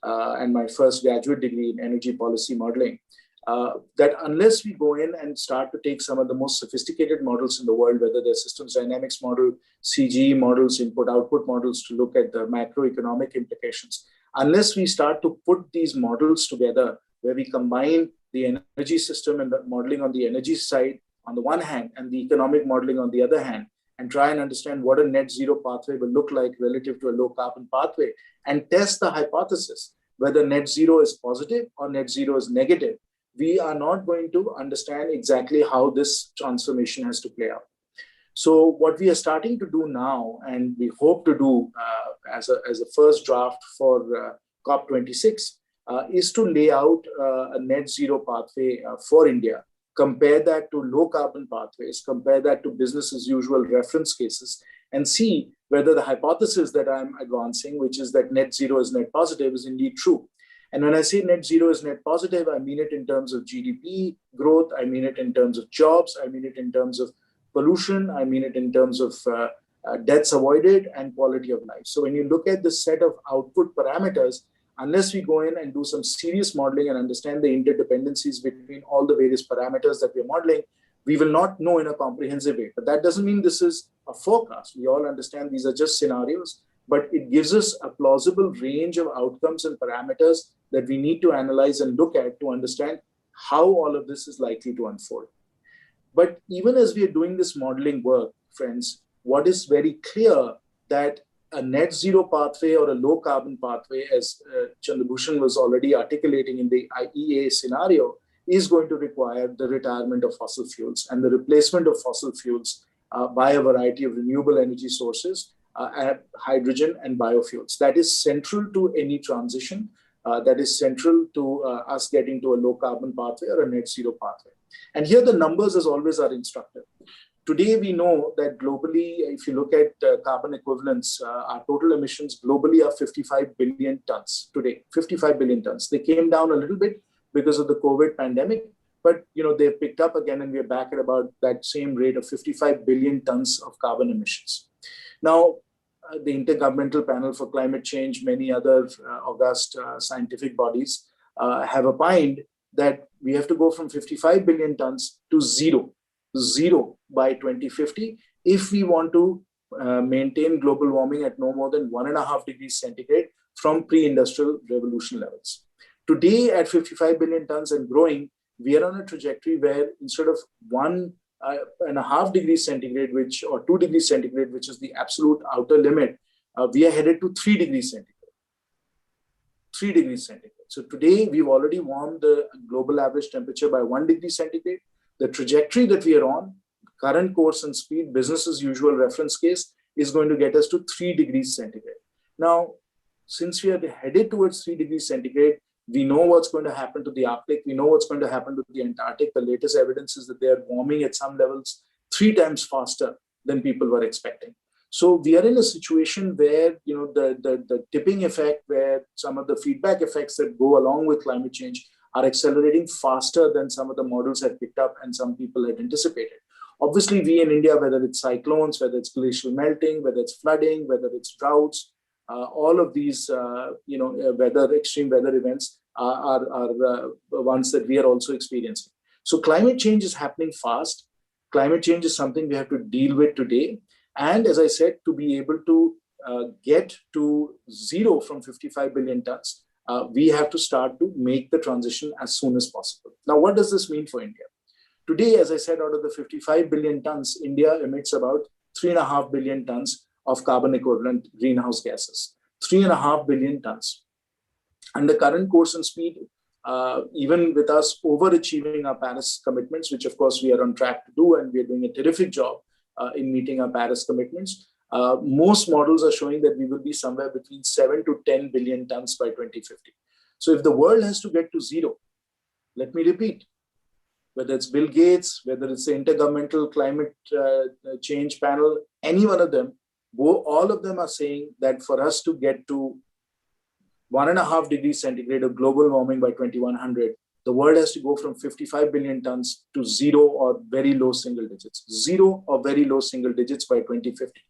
and my first graduate degree in energy policy modeling, that unless we go in and start to take some of the most sophisticated models in the world, whether they're systems dynamics model, CGE models, input-output models to look at the macroeconomic implications, unless we start to put these models together where we combine the energy system and the modeling on the energy side on the one hand and the economic modeling on the other hand, and try and understand what a net zero pathway will look like relative to a low carbon pathway, and test the hypothesis whether net zero is positive or net zero is negative, we are not going to understand exactly how this transformation has to play out. So what we are starting to do now, and we hope to do as a first draft for COP26, is to lay out a net zero pathway for India. Compare that to low carbon pathways, compare that to business as usual reference cases, and see whether the hypothesis that I'm advancing, which is that net zero is net positive, is indeed true. And when I say net zero is net positive, I mean it in terms of GDP growth, I mean it in terms of jobs, I mean it in terms of pollution, I mean it in terms of deaths avoided and quality of life. So when you look at this set of output parameters, unless we go in and do some serious modeling and understand the interdependencies between all the various parameters that we're modeling, we will not know in a comprehensive way. But that doesn't mean this is a forecast. We all understand these are just scenarios, but it gives us a plausible range of outcomes and parameters that we need to analyze and look at to understand how all of this is likely to unfold. But even as we are doing this modeling work, friends, what is very clear that a net zero pathway or a low carbon pathway, as Chandrabhushan was already articulating in the IEA scenario, is going to require the retirement of fossil fuels and the replacement of fossil fuels by a variety of renewable energy sources, hydrogen and biofuels. That is central to any transition. That is central to us getting to a low carbon pathway or a net zero pathway. And here the numbers, as always, are instructive. Today, we know that globally, if you look at carbon equivalents, our total emissions globally are 55 billion tons today, 55 billion tons. They came down a little bit because of the COVID pandemic, but they've picked up again, and we're back at about that same rate of 55 billion tons of carbon emissions. Now, the Intergovernmental Panel for Climate Change, many other august scientific bodies have opined that we have to go from 55 billion tons to zero by 2050 if we want to maintain global warming at no more than 1.5 degrees centigrade from pre-industrial revolution levels. Today, at 55 billion tons and growing, we are on a trajectory where instead of 1.5 degrees centigrade, or 2 degrees centigrade, which is the absolute outer limit, we are headed to 3 degrees centigrade. 3 degrees centigrade. So today, we've already warmed the global average temperature by 1 degree centigrade. The trajectory that we are on, current course and speed, business as usual reference case, is going to get us to 3 degrees centigrade. Now, since we are headed towards 3 degrees centigrade, we know what's going to happen to the Arctic. We know what's going to happen to the Antarctic. The latest evidence is that they are warming at some levels 3 times faster than people were expecting. So we are in a situation where the tipping effect, where some of the feedback effects that go along with climate change are accelerating faster than some of the models had picked up and some people had anticipated. Obviously, we in India, whether it's cyclones, whether it's glacial melting, whether it's flooding, whether it's droughts, all of these extreme weather events are ones that we are also experiencing. So climate change is happening fast. Climate change is something we have to deal with today. And as I said, to be able to get to zero from 55 billion tons, we have to start to make the transition as soon as possible. Now, what does this mean for India? Today, as I said, out of the 55 billion tons, India emits about 3.5 billion tons of carbon equivalent greenhouse gases. 3.5 billion tons. And the current course and speed, even with us overachieving our Paris commitments, which of course we are on track to do, and we are doing a terrific job in meeting our Paris commitments, most models are showing that we will be somewhere between 7 to 10 billion tons by 2050. So if the world has to get to zero, let me repeat, whether it's Bill Gates, whether it's the Intergovernmental Climate Change Panel, any one of them, all of them are saying that for us to get to 1.5 degrees centigrade of global warming by 2100, the world has to go from 55 billion tons to zero or very low single digits. Zero or very low single digits by 2050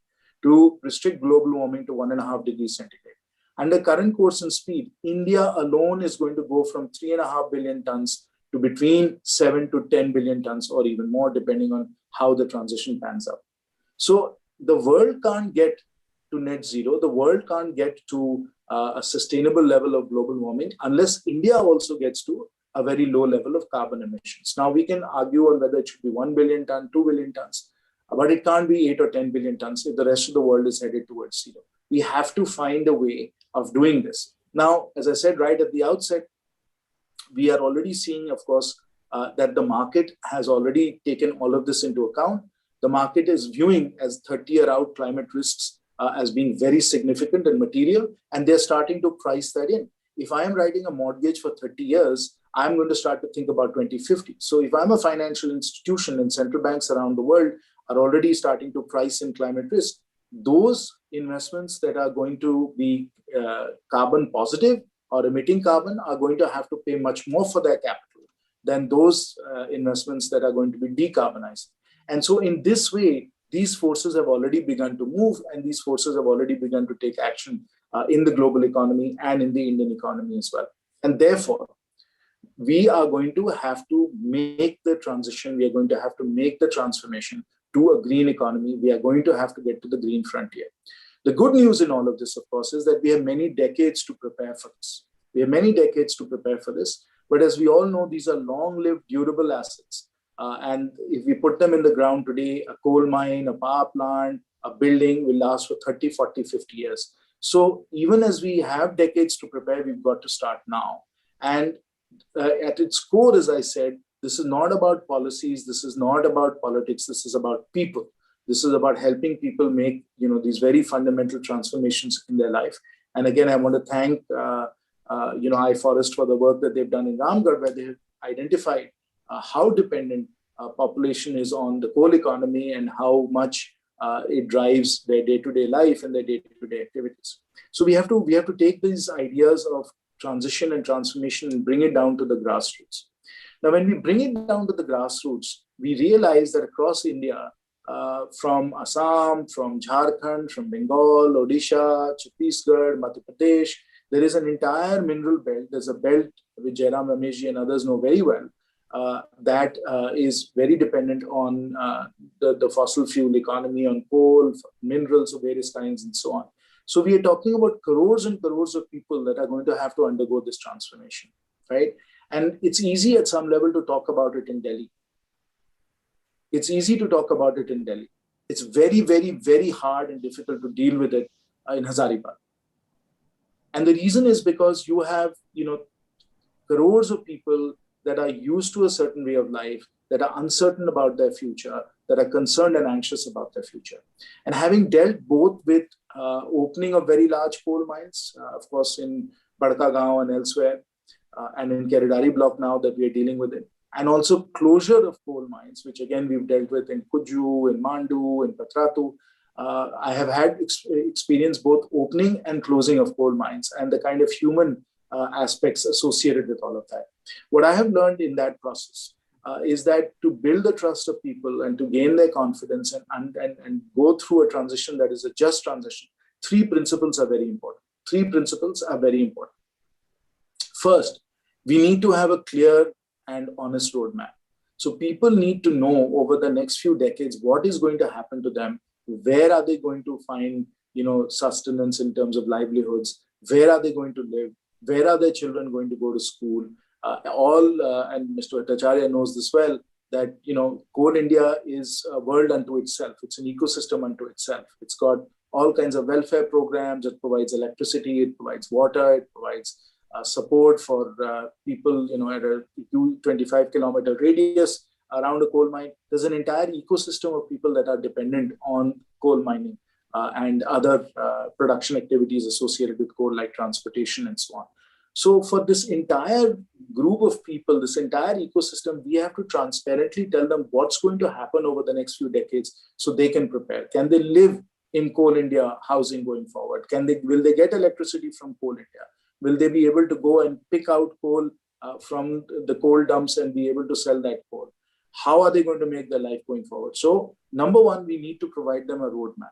to restrict global warming to 1.5 degrees centigrade. Under current course and speed, India alone is going to go from 3.5 billion tons to between 7 to 10 billion tons or even more, depending on how the transition pans out. So the world can't get to net zero. The world can't get to a sustainable level of global warming unless India also gets to a very low level of carbon emissions. Now, we can argue on whether it should be 1 billion ton, 2 billion tons, but it can't be 8 or 10 billion tons if the rest of the world is headed towards zero. We have to find a way of doing this. Now, as I said right at the outset, we are already seeing, of course, that the market has already taken all of this into account. The market is viewing as 30-year out climate risks as being very significant and material, and they're starting to price that in. If I am writing a mortgage for 30 years, I'm going to start to think about 2050. So if I'm a financial institution and central banks around the world are already starting to price in climate risk, those investments that are going to be carbon positive or emitting carbon are going to have to pay much more for their capital than those investments that are going to be decarbonized. And so in this way, these forces have already begun to move, and these forces have already begun to take action in the global economy and in the Indian economy as well. And therefore, we are going to have to make the transition, we are going to have to make the transformation to a green economy. We are going to have to get to the green frontier. The good news in all of this, of course, is that we have many decades to prepare for this. We have many decades to prepare for this. But as we all know, these are long-lived, durable assets. And if we put them in the ground today, a coal mine, a power plant, a building will last for 30, 40, 50 years. So even as we have decades to prepare, we've got to start now. And at its core, as I said, this is not about policies. This is not about politics. This is about people. This is about helping people make, these very fundamental transformations in their life. And again, I want to thank, iForest for the work that they've done in Ramgarh, where they have identified how dependent population is on the coal economy and how much it drives their day-to-day life and their day-to-day activities. So we have to take these ideas of transition and transformation and bring it down to the grassroots. Now, when we bring it down to the grassroots, we realize that across India, from Assam, from Jharkhand, from Bengal, Odisha, Chhattisgarh, Madhya Pradesh, there is an entire mineral belt. There's a belt which Jairam Rameshji and others know very well, that is very dependent on the fossil fuel economy, on coal, minerals of various kinds, and so on. So we are talking about crores and crores of people that are going to have to undergo this transformation, right? And it's easy at some level to talk about it in Delhi. It's easy to talk about it in Delhi. It's very, very, very hard and difficult to deal with it in Hazaribagh. And the reason is because you have, crores of people that are used to a certain way of life, that are uncertain about their future, that are concerned and anxious about their future. And having dealt both with opening of very large coal mines, of course, in Badka and elsewhere, and in Keridari block now that we are dealing with it, and also closure of coal mines, which again we've dealt with in Kuju, in Mandu, in Patratu. I have had experience both opening and closing of coal mines and the kind of human aspects associated with all of that. What I have learned in that process is that to build the trust of people and to gain their confidence and go through a transition that is a just transition, three principles are very important. Three principles are very important. First, we need to have a clear and honest roadmap. So people need to know over the next few decades what is going to happen to them. Where are they going to find, sustenance in terms of livelihoods? Where are they going to live? Where are their children going to go to school? And Mr. Bhattacharya knows this well, that, Coal India is a world unto itself. It's an ecosystem unto itself. It's got all kinds of welfare programs. It provides electricity. It provides water. It provides support for people, at a 25-kilometer radius around a coal mine. There's an entire ecosystem of people that are dependent on coal mining and other production activities associated with coal, like transportation and so on. So for this entire group of people, this entire ecosystem, we have to transparently tell them what's going to happen over the next few decades so they can prepare. Can they live in Coal India housing going forward? Will they get electricity from Coal India? Will they be able to go and pick out coal from the coal dumps and be able to sell that coal? How are they going to make their life going forward? So number one, we need to provide them a roadmap.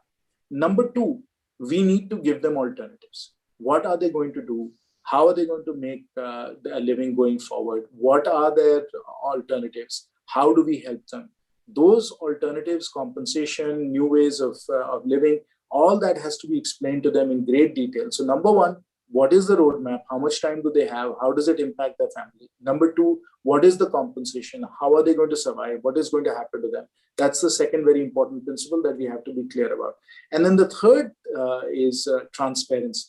Number two, we need to give them alternatives. What are they going to do? How are they going to make a living going forward? What are their alternatives? How do we help them? Those alternatives, compensation, new ways of living, all that has to be explained to them in great detail. So number one, what is the roadmap? How much time do they have? How does it impact their family? Number two, what is the compensation? How are they going to survive? What is going to happen to them? That's the second very important principle that we have to be clear about. And then the third is transparency.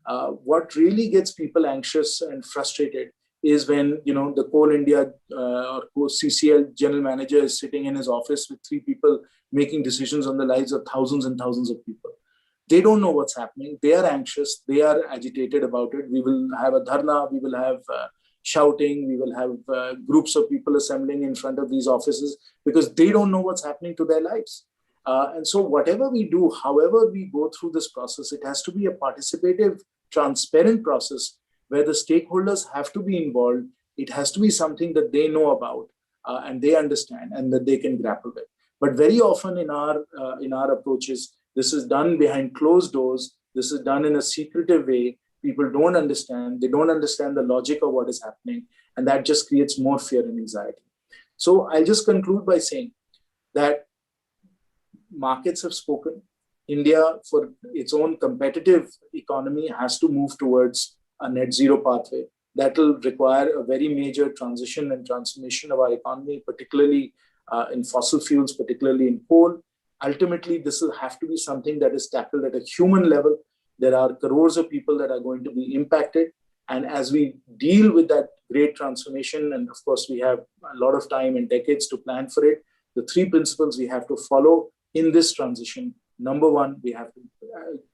What really gets people anxious and frustrated is when, you know, the Coal India or CCL general manager is sitting in his office with 3 people making decisions on the lives of thousands and thousands of people. They don't know what's happening. They are anxious. They are agitated about it. We will have a dharna. We will have shouting. We will have groups of people assembling in front of these offices because they don't know what's happening to their lives. And so whatever we do, however we go through this process, it has to be a participative, transparent process where the stakeholders have to be involved. It has to be something that they know about and they understand and that they can grapple with. But very often in our approaches, this is done behind closed doors. This is done in a secretive way. People don't understand. They don't understand the logic of what is happening. And that just creates more fear and anxiety. So I'll just conclude by saying that markets have spoken. India, for its own competitive economy, has to move towards a net zero pathway. That will require a very major transition and transformation of our economy, particularly in fossil fuels, particularly in coal. Ultimately, this will have to be something that is tackled at a human level. There are crores of people that are going to be impacted. And as we deal with that great transformation, and of course, we have a lot of time and decades to plan for it, the 3 principles we have to follow in this transition. Number 1, we have to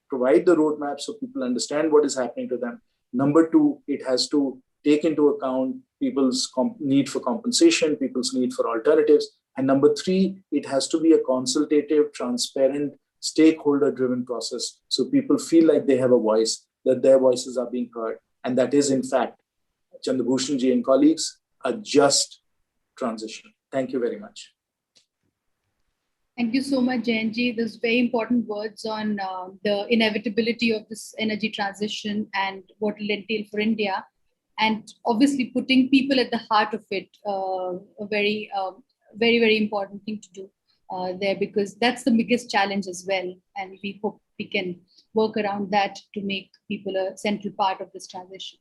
provide the roadmap so people understand what is happening to them. Number 2, it has to take into account people's need for compensation, people's need for alternatives. And number 3, it has to be a consultative, transparent, stakeholder-driven process so people feel like they have a voice, that their voices are being heard. And that is, in fact, Chandrabhushan and colleagues, a just transition. Thank you very much. Thank you so much, Jayanji. Those very important words on the inevitability of this energy transition and what it will entail for India. And obviously putting people at the heart of it, a very, very important thing to do there, because that's the biggest challenge as well. And we hope we can work around that to make people a central part of this transition.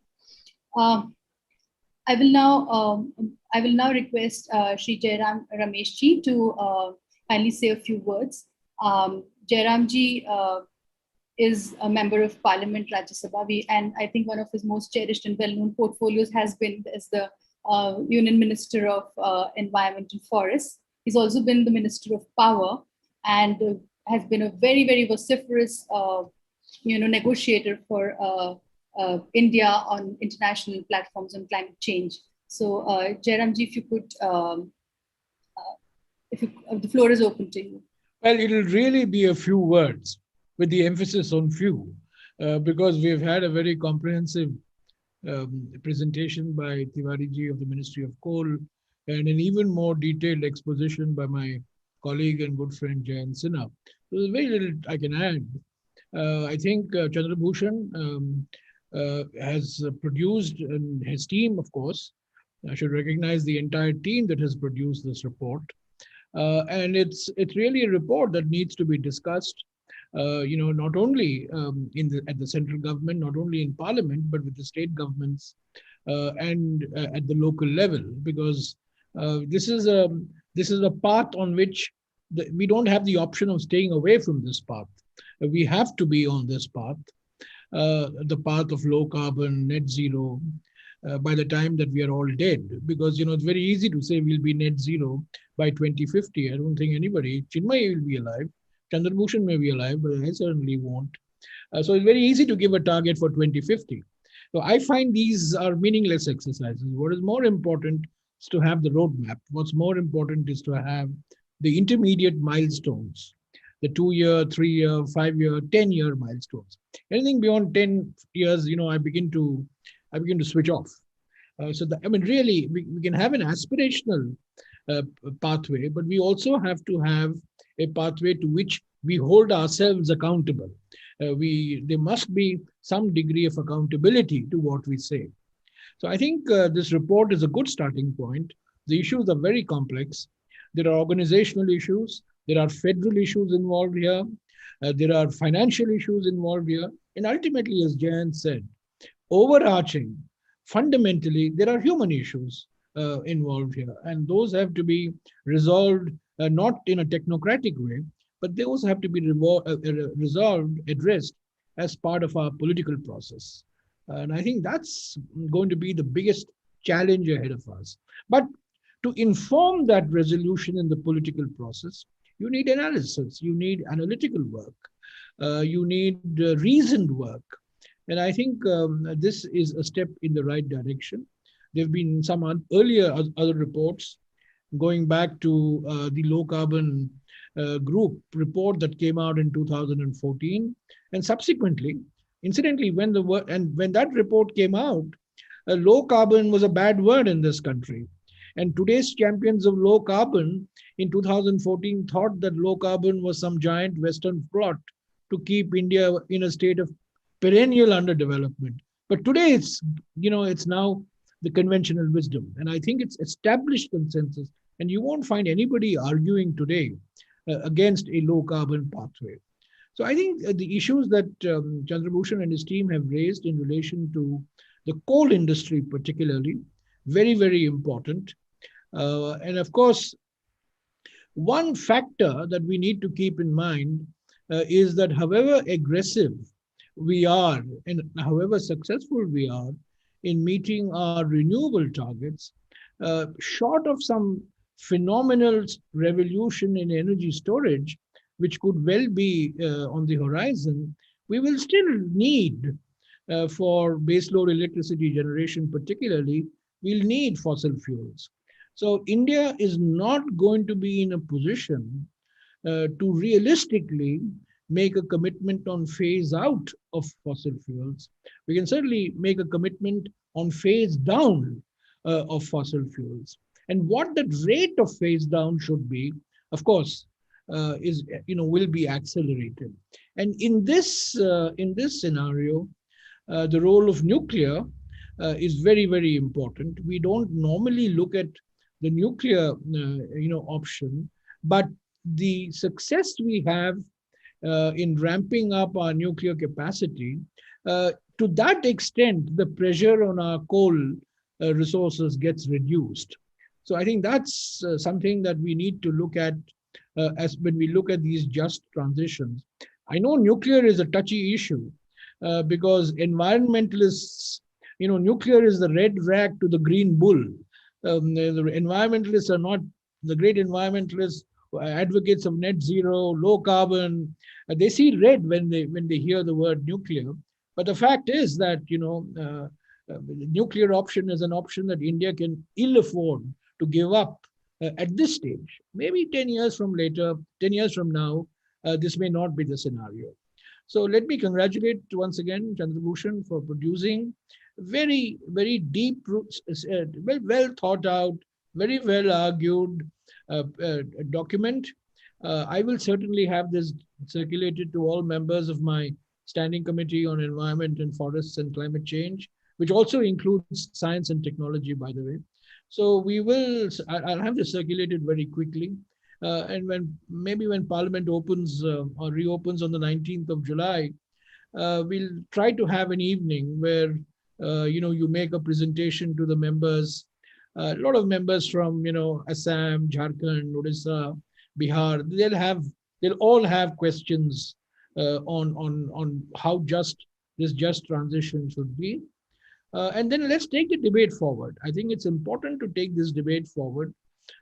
I will now request Shri Jairam Rameshji to kindly say a few words. Jairamji is a member of Parliament, Rajya Sabha, and I think one of his most cherished and well-known portfolios has been as the Union Minister of Environment and Forests. He's also been the Minister of Power and has been a very, very vociferous, negotiator for India on international platforms on climate change. So, Jairamji, if you could, the floor is open to you. Well, it'll really be a few words with the emphasis on few, because we've had a very comprehensive presentation by Tiwari-ji of the Ministry of Coal and an even more detailed exposition by my colleague and good friend Jayant Sinha. So there's very little I can add. I think Chandrabhushan has produced, and his team, of course, I should recognize the entire team that has produced this report. And it's really a report that needs to be discussed, not only at the central government, not only in Parliament, but with the state governments and at the local level, because this is a path on which we don't have the option of staying away from this path. We have to be on this path, the path of low carbon, net zero, by the time that we are all dead. Because, it's very easy to say we'll be net zero by 2050. I don't think anybody, Chinmay will be alive, Chandrabhushan may be alive, but I certainly won't. So it's very easy to give a target for 2050. So I find these are meaningless exercises. What is more important is to have the roadmap. What's more important is to have the intermediate milestones, the 2-year, 3-year, 5-year, 10-year milestones. Anything beyond 10 years, I begin to switch off. Really, we can have an aspirational pathway, but we also have to have a pathway to which we hold ourselves accountable. There must be some degree of accountability to what we say. So I think this report is a good starting point. The issues are very complex. There are organizational issues. There are federal issues involved here. There are financial issues involved here. And ultimately, as Jayant said, overarching, fundamentally, there are human issues involved here. And those have to be resolved not in a technocratic way, but they also have to be resolved, addressed as part of our political process. And I think that's going to be the biggest challenge ahead of us. But to inform that resolution in the political process, you need analysis, you need analytical work, you need reasoned work. And I think this is a step in the right direction. There have been some earlier other reports going back to the low carbon group report that came out in 2014. And subsequently, incidentally, when that report came out, low carbon was a bad word in this country. And today's champions of low carbon in 2014 thought that low carbon was some giant Western plot to keep India in a state of perennial underdevelopment. But today it's now the conventional wisdom. And I think it's established consensus. And you won't find anybody arguing today against a low carbon pathway. So I think the issues that Chandrabhushan and his team have raised in relation to the coal industry particularly, very, very important. And of course, one factor that we need to keep in mind is that however aggressive we are and however successful we are in meeting our renewable targets, short of some phenomenal revolution in energy storage, which could well be on the horizon, we will still need for baseload electricity generation particularly, we'll need fossil fuels. So India is not going to be in a position to realistically make a commitment on phase out of fossil fuels. We can certainly make a commitment on phase down of fossil fuels. And what that rate of phase down should be, of course, will be accelerated. And in this scenario, the role of nuclear is very, very important. We don't normally look at the nuclear, option, but the success we have in ramping up our nuclear capacity, to that extent, the pressure on our coal resources gets reduced. So I think that's something that we need to look at as when we look at these just transitions. I know nuclear is a touchy issue because environmentalists, nuclear is the red rag to the green bull. The environmentalists are not the great environmentalists, advocates of net zero, low carbon. They see red when they hear the word nuclear. But the fact is that the nuclear option is an option that India can ill afford to give up at this stage. Maybe 10 years from now, this may not be the scenario. So let me congratulate once again Chandrabhushan for producing very, very deep roots, well thought out, very well argued document. I will certainly have this circulated to all members of my Standing Committee on Environment and Forests and Climate Change, which also includes science and technology, by the way. So I'll have this circulated very quickly. And when Parliament opens or reopens on the 19th of July, we'll try to have an evening where you make a presentation to the members. A lot of members from Assam, Jharkhand, Odisha, Bihar. They'll all have questions on how this just transition should be. And then let's take the debate forward. I think it's important to take this debate forward.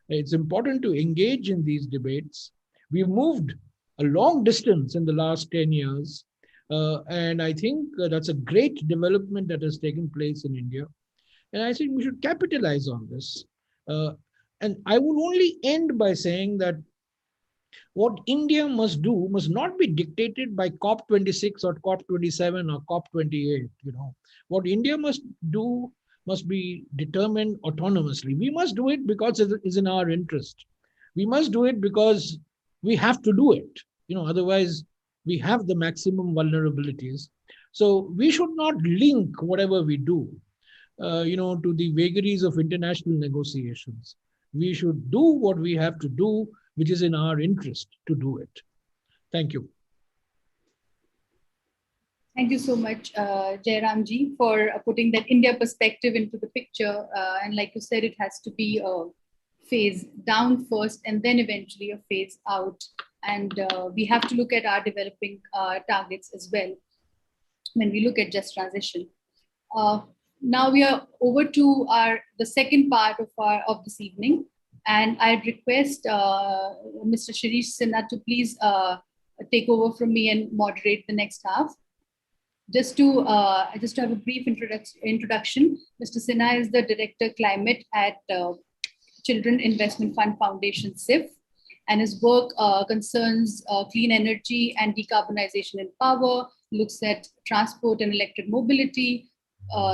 It's important to engage in these debates. We've moved a long distance in the last 10 years. And I think that's a great development that has taken place in India. And I think we should capitalize on this. And I will only end by saying that what India must do must not be dictated by COP26 or COP27 or COP28. What India must do must be determined autonomously. We must do it because it is in our interest. We must do it because we have to do it. Otherwise we have the maximum vulnerabilities. So we should not link whatever we do, to the vagaries of international negotiations. We should do what we have to do, which is in our interest to do it. Thank you. Thank you so much, Jairamji, for putting that India perspective into the picture. And like you said, it has to be a phase down first and then eventually a phase out. And we have to look at our developing targets as well when we look at just transition. now we are over to the second part of this evening, and I'd request Mr. Shirish Sinha to please take over from me and moderate the next half. Just to have a brief introduction, Mr. Sinha is the Director Climate at Children Investment Fund Foundation, CIF, and his work concerns clean energy and decarbonization in power, looks at transport and electric mobility,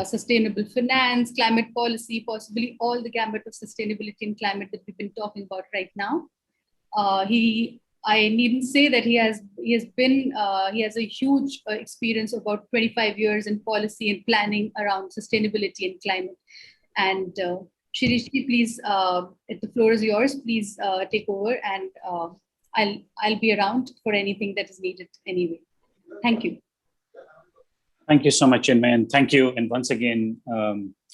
sustainable finance, climate policy, possibly all the gamut of sustainability and climate that we've been talking about right now. I needn't say that he has a huge experience of about 25 years in policy and planning around sustainability and climate. And Shirish, please, the floor is yours. Please take over, and I'll be around for anything that is needed anyway. Thank you. Thank you so much, Chinmay, and thank you. And once again,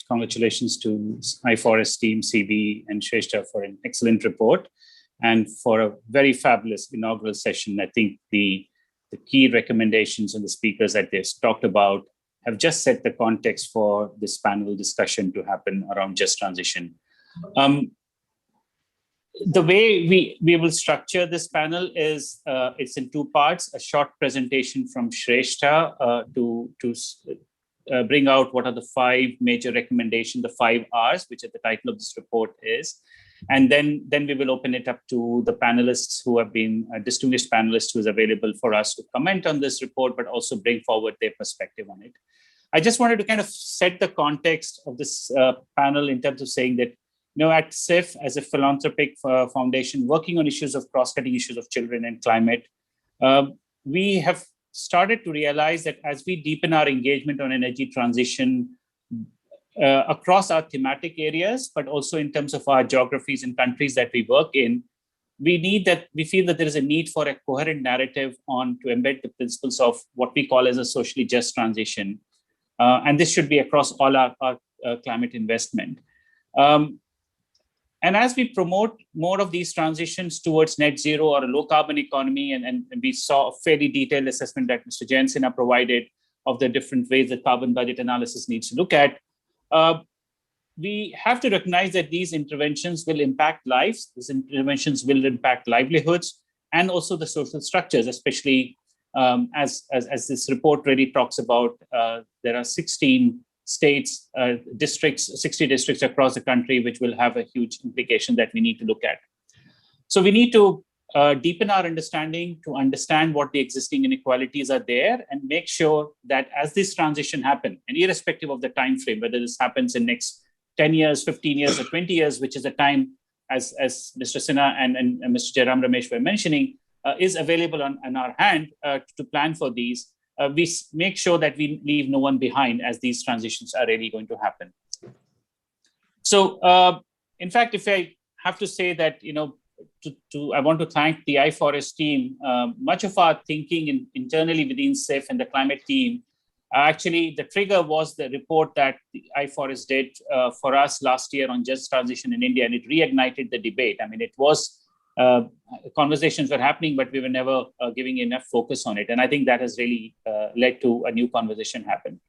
congratulations to iForest team, CB and Shrestha for an excellent report and for a very fabulous inaugural session. I think the key recommendations and the speakers that they've talked about have just set the context for this panel discussion to happen around just transition. The way we will structure this panel is it's in two parts: a short presentation from Shrestha to bring out what are the 5 major recommendations, the 5 R's, which at the title of this report is. And then we will open it up to the panelists who have been distinguished panelists who is available for us to comment on this report, but also bring forward their perspective on it. I just wanted to kind of set the context of this panel in terms of saying that, at CIF, as a philanthropic foundation working on issues of cross-cutting issues of children and climate, we have started to realize that as we deepen our engagement on energy transition across our thematic areas, but also in terms of our geographies and countries that we work in, we feel that there is a need for a coherent narrative to embed the principles of what we call as a socially just transition. And this should be across all our climate investment. And as we promote more of these transitions towards net zero or a low carbon economy, and we saw a fairly detailed assessment that Mr. Jayant Sinha provided of the different ways that carbon budget analysis needs to look at, we have to recognize that these interventions will impact lives, these interventions will impact livelihoods, and also the social structures, especially as this report really talks about. There are 16 states, 60 districts across the country, which will have a huge implication that we need to look at. So we need to deepen our understanding to understand what the existing inequalities are there and make sure that as this transition happens, and irrespective of the time frame, whether this happens in next 10 years, 15 years, or 20 years, which is the time, as Mr. Sinha and Mr. Jairam Ramesh were mentioning, is available on our hand to plan for these. We make sure that we leave no one behind as these transitions are really going to happen. So, in fact, if I have to say that, I want to thank the iForest team. Much of our thinking internally within CIF and the climate team, actually, the trigger was the report that the iForest did for us last year on just transition in India, and it reignited the debate. I mean, it was conversations were happening, but we were never giving enough focus on it. And I think that has really led to a new conversation happen.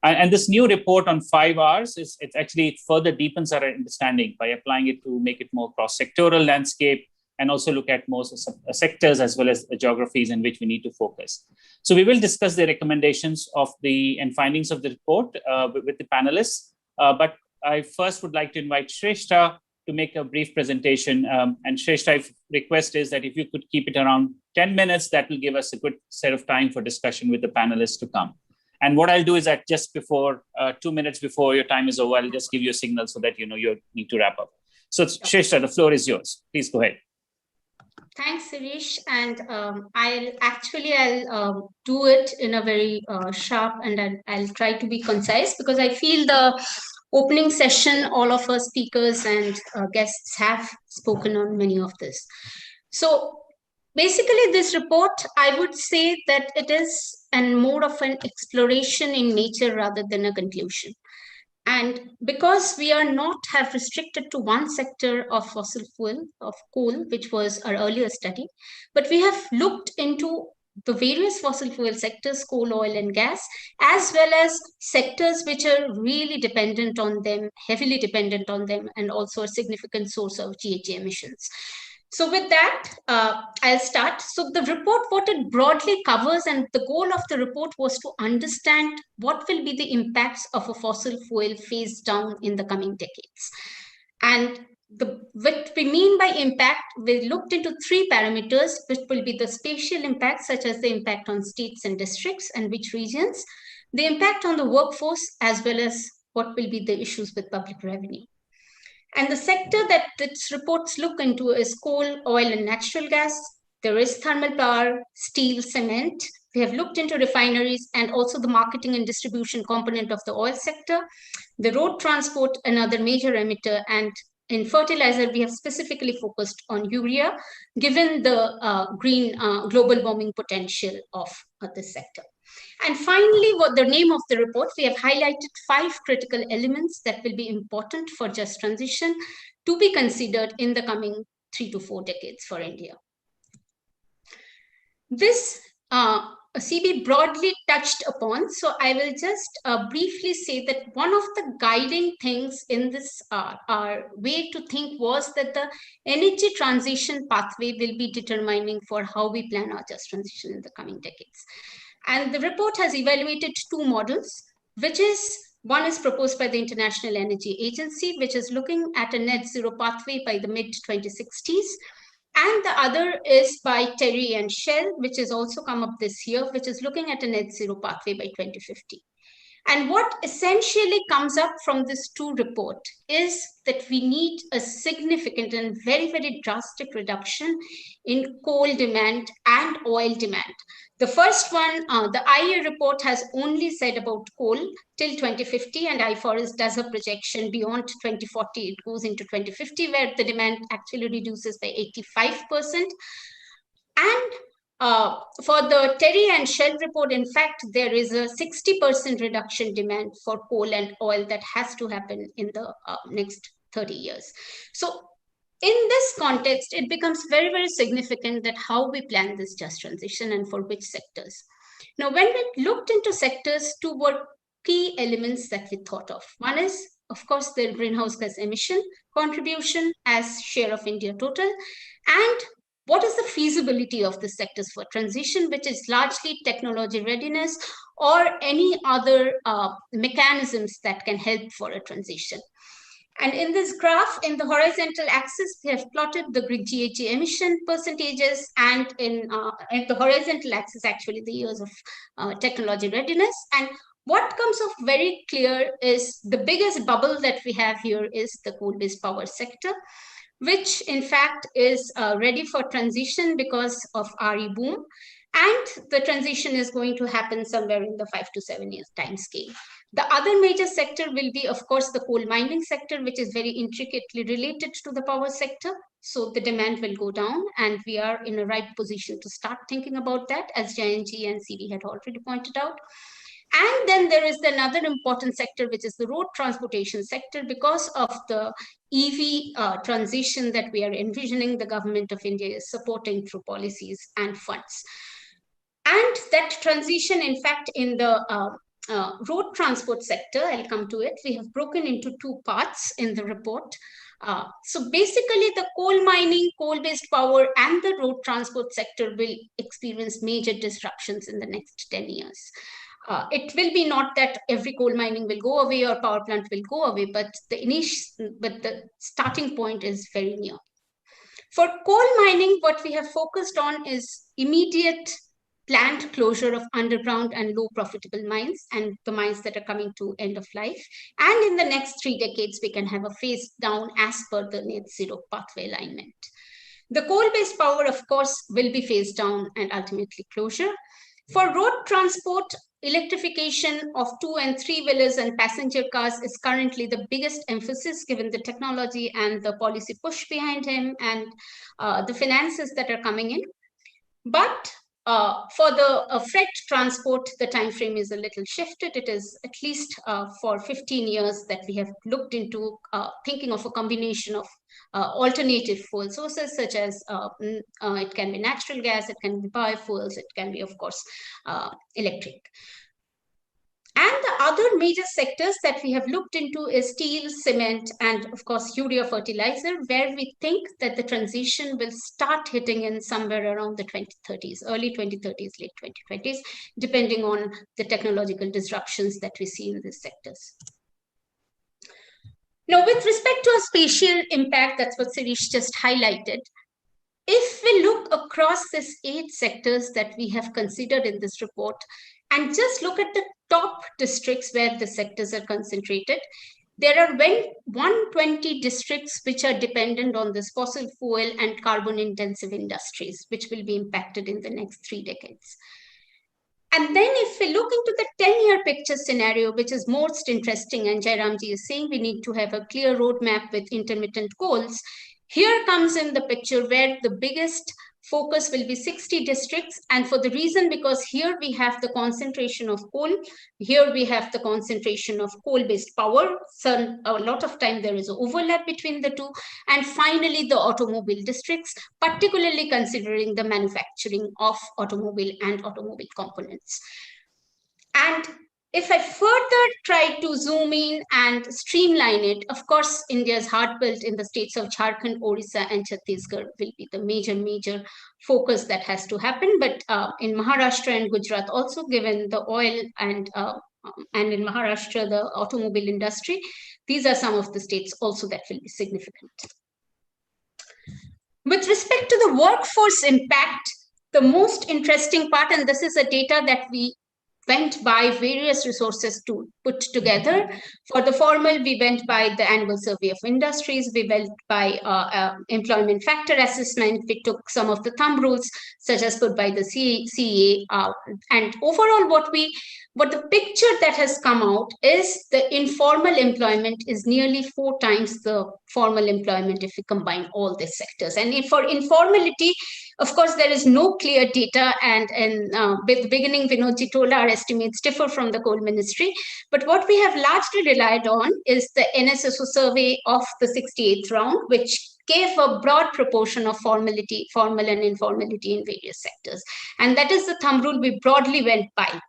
And this new report on 5 Rs, it further deepens our understanding by applying it to make it more cross-sectoral landscape and also look at more sectors as well as the geographies in which we need to focus. So we will discuss the recommendations and findings of the report with the panelists. But I first would like to invite Shrestha to make a brief presentation. And Shrestha, request is that if you could keep it around 10 minutes, that will give us a good set of time for discussion with the panelists to come. And what I'll do is that just before, 2 minutes before your time is over, I'll just give you a signal so that you need to wrap up. So Shrestha, the floor is yours. Please go ahead. Thanks, Sirish. And I'll do it in a very sharp, and I'll try to be concise, because I feel the opening session, all of our speakers and guests have spoken on many of this. So basically, this report, I would say that it is more of an exploration in nature rather than a conclusion. And because we are not have restricted to one sector of fossil fuel, of coal, which was our earlier study, but we have looked into the various fossil fuel sectors, coal, oil, and gas, as well as sectors which are really dependent on them, heavily dependent on them, and also a significant source of GHG emissions. So with that, I'll start. So the report, what it broadly covers, and the goal of the report was to understand what will be the impacts of a fossil fuel phase down in the coming decades. And what we mean by impact, we looked into 3 parameters, which will be the spatial impact, such as the impact on states and districts and which regions, the impact on the workforce, as well as what will be the issues with public revenue. And the sector that its reports look into is coal, oil, and natural gas. There is thermal power, steel, cement. We have looked into refineries and also the marketing and distribution component of the oil sector, the road transport, another major emitter, and in fertilizer, we have specifically focused on urea, given the green global warming potential of this sector. And finally, what the name of the report, we have highlighted 5 critical elements that will be important for just transition to be considered in the coming 3 to 4 decades for India. This CB broadly touched upon, so I will just briefly say that one of the guiding things in this our way to think was that the energy transition pathway will be determining for how we plan our just transition in the coming decades. And the report has evaluated 2 models, which is, one is proposed by the International Energy Agency, which is looking at a net zero pathway by the mid-2060s. And the other is by Terry and Shell, which has also come up this year, which is looking at a net zero pathway by 2050. And what essentially comes up from this 2 report is that we need a significant and very, very drastic reduction in coal demand and oil demand. The first one, the IEA report has only said about coal till 2050, and iForest does a projection beyond 2040. It goes into 2050, where the demand actually reduces by 85%. And for the Terry and Shell report, in fact, there is a 60% reduction demand for coal and oil that has to happen in the next 30 years. So in this context, it becomes very, very significant that how we plan this just transition and for which sectors. Now, when we looked into sectors, 2 were key elements that we thought of. One is, of course, the greenhouse gas emission contribution as share of India total, and what is the feasibility of the sectors for transition, which is largely technology readiness or any other mechanisms that can help for a transition. And in this graph, in the horizontal axis, we have plotted the GHG emission percentages, and in the horizontal axis, actually, the years of technology readiness. And what comes off very clear is the biggest bubble that we have here is the coal-based power sector, which in fact is ready for transition because of RE boom. And the transition is going to happen somewhere in the 5 to 7 years time scale. The other major sector will be, of course, the coal mining sector, which is very intricately related to the power sector. So the demand will go down, and we are in a right position to start thinking about that, as Jayanji and CV had already pointed out. And then there is another important sector, which is the road transportation sector, because of the EV transition that we are envisioning, the government of India is supporting through policies and funds. And that transition, in fact, in the road transport sector, I'll come to it, we have broken into 2 parts in the report. So basically, the coal mining, coal-based power, and the road transport sector will experience major disruptions in the next 10 years. It will be not that every coal mining will go away or power plant will go away, but the starting point is very near. For coal mining, what we have focused on is immediate planned closure of underground and low profitable mines and the mines that are coming to end of life. And in the next 3 decades, we can have a phase down as per the net zero pathway alignment. The coal-based power, of course, will be phased down and ultimately closure. For road transport, electrification of 2 and 3 wheelers and passenger cars is currently the biggest emphasis given the technology and the policy push behind him and the finances that are coming in. But For the freight transport, the time frame is a little shifted. It is at least for 15 years that we have looked into thinking of a combination of alternative fuel sources, such as it can be natural gas, it can be biofuels, it can be, of course, electric. And the other major sectors that we have looked into is steel, cement, and of course, urea fertilizer, where we think that the transition will start hitting in somewhere around the 2030s, early 2030s, late 2020s, depending on the technological disruptions that we see in these sectors. Now, with respect to a spatial impact, that's what Sirish just highlighted. If we look across these 8 sectors that we have considered in this report, and just look at the top districts where the sectors are concentrated, there are 120 districts which are dependent on this fossil fuel and carbon intensive industries, which will be impacted in the next 3 decades. And then if we look into the 10-year picture scenario, which is most interesting, and Jairamji is saying we need to have a clear roadmap with intermittent coals, here comes in the picture where the biggest focus will be 60 districts. And for the reason, because here we have the concentration of coal, here we have the concentration of coal-based power. So a lot of time there is an overlap between the two. And finally, the automobile districts, particularly considering the manufacturing of automobile and automobile components. And if I further try to zoom in and streamline it, of course, India's heartbeat in the states of Jharkhand, Orissa, and Chhattisgarh will be the major focus that has to happen. But in Maharashtra and Gujarat, also given the oil and in Maharashtra, the automobile industry, these are some of the states also that will be significant. With respect to the workforce impact, the most interesting part, and this is a data that we went by various resources to put together. For the formal, we went by the annual survey of industries, we went by employment factor assessment, we took some of the thumb rules such as put by the CEA, and overall what the picture that has come out is the informal employment is nearly 4 times the formal employment if we combine all these sectors. And for informality, of course, there is no clear data, and with the beginning, Vinodji told our estimates differ from the coal ministry. But what we have largely relied on is the NSSO survey of the 68th round, which gave a broad proportion of formal and informality in various sectors. And that is the thumb rule we broadly went by.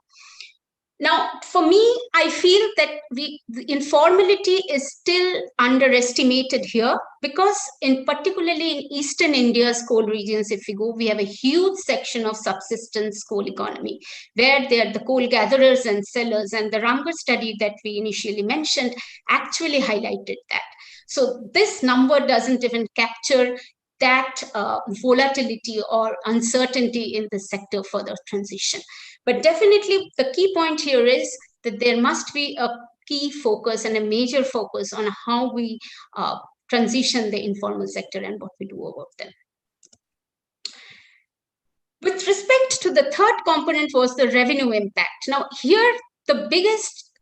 Now, for me, I feel that the informality is still underestimated here, because particularly in Eastern India's coal regions, if we go, we have a huge section of subsistence coal economy, where they are the coal gatherers and sellers. And the Ramgarh study that we initially mentioned actually highlighted that. So this number doesn't even capture that volatility or uncertainty in the sector for the transition. But definitely the key point here is that there must be a key focus and a major focus on how we transition the informal sector and what we do about them. With respect to the third component was the revenue impact. Now here, the biggest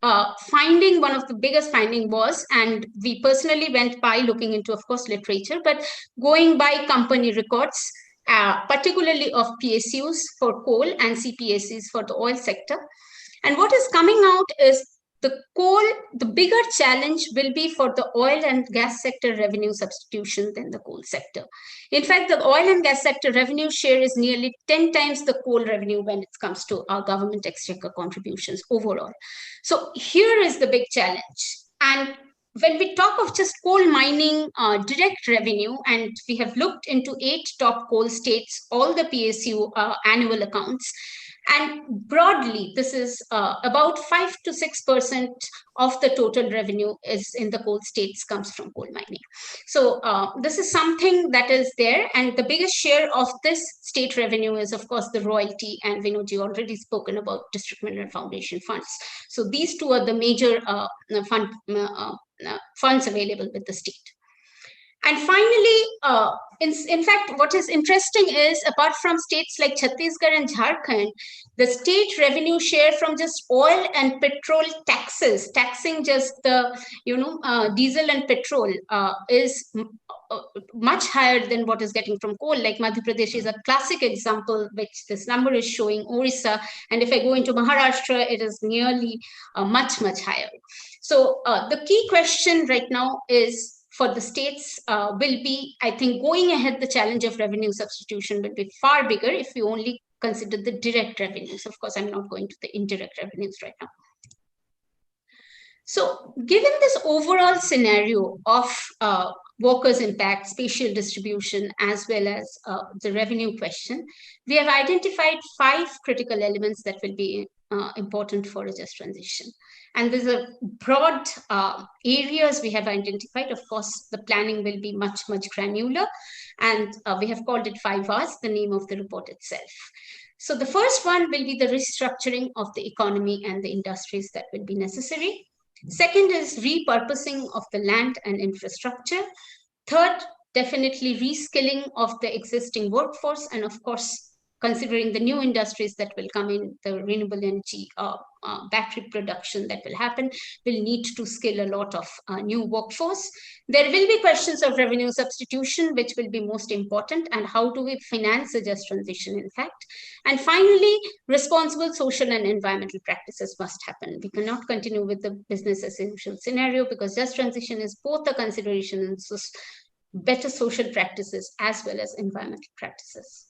finding, one of the biggest finding was, and we personally went by looking into, of course, literature, but going by company records, particularly of PSUs for coal and CPSCs for the oil sector. And what is coming out is the bigger challenge will be for the oil and gas sector revenue substitution than the coal sector. In fact, the oil and gas sector revenue share is nearly 10 times the coal revenue when it comes to our government exchequer contributions overall. So here is the big challenge. And when we talk of just coal mining direct revenue, and we have looked into 8 top coal states, all the PSU annual accounts, and broadly, this is about 5 to 6% of the total revenue is in the coal states comes from coal mining. So this is something that is there. And the biggest share of this state revenue is, of course, the royalty. And Vinodji already spoken about district mineral foundation funds. So these two are the major funds available with the state. And finally, in fact, what is interesting is, apart from states like Chhattisgarh and Jharkhand, the state revenue share from just oil and petrol taxes, taxing just the diesel and petrol, is much higher than what is getting from coal. Like Madhya Pradesh is a classic example, which this number is showing. Orissa, and if I go into Maharashtra, it is nearly much higher. So the key question right now is, for the states will be, I think, going ahead, the challenge of revenue substitution will be far bigger if we only consider the direct revenues. Of course, I'm not going to the indirect revenues right now. So given this overall scenario of workers' impact, spatial distribution, as well as the revenue question, we have identified 5 critical elements that will be important for a just transition. And there's a broad areas we have identified. Of course, the planning will be much granular, and we have called it 5 R's, the name of the report itself. So the first one will be the restructuring of the economy and the industries that will be necessary. Second is repurposing of the land and infrastructure. Third, definitely reskilling of the existing workforce, and of course, considering the new industries that will come in, the renewable energy, battery production that will happen, will need to skill a lot of new workforce. There will be questions of revenue substitution, which will be most important, and how do we finance a just transition, in fact. And finally, responsible social and environmental practices must happen. We cannot continue with the business as usual scenario, because just transition is both a consideration and better social practices as well as environmental practices.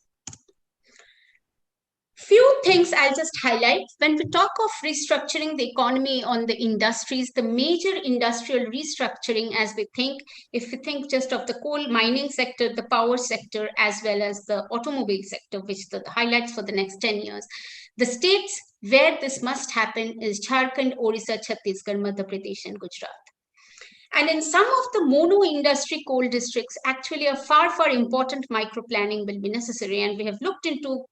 Few things I'll just highlight. When we talk of restructuring the economy on the industries, the major industrial restructuring, as we think, if we think just of the coal mining sector, the power sector, as well as the automobile sector, which the highlights for the next 10 years, the states where this must happen is Jharkhand, Orissa, Chhattisgarh, Madhya Pradesh, and Gujarat. And in some of the mono-industry coal districts, actually a far important micro-planning will be necessary. And we have looked into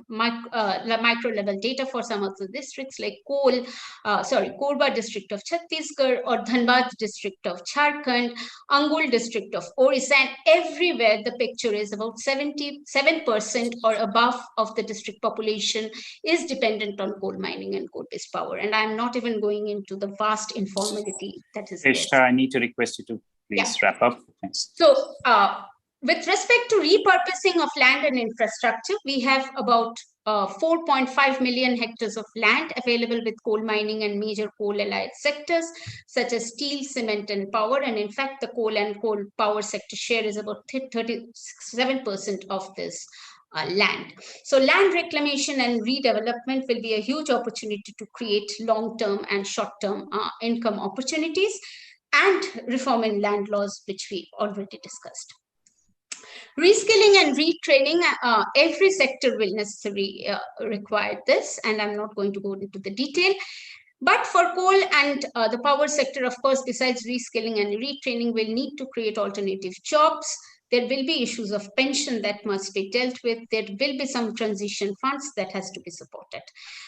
micro-level data for some of the districts like Korba district of Chhattisgarh, or Dhanbad district of Jharkhand, Angul district of Orissa, and everywhere the picture is about 77% or above of the district population is dependent on coal mining and coal-based power. And I'm not even going into the vast informality that is there. I need to request you to please wrap up. Thanks. So with respect to repurposing of land and infrastructure, we have about 4.5 million hectares of land available with coal mining and major coal allied sectors such as steel, cement, and power. And in fact, the coal and coal power sector share is about 37% of this land. So land reclamation and redevelopment will be a huge opportunity to create long-term and short-term income opportunities, and reform in land laws, which we already discussed. Reskilling and retraining, every sector will necessarily require this, and I'm not going to go into the detail. But for coal and the power sector, of course, besides reskilling and retraining, we'll need to create alternative jobs. There will be issues of pension that must be dealt with. There will be some transition funds that has to be supported.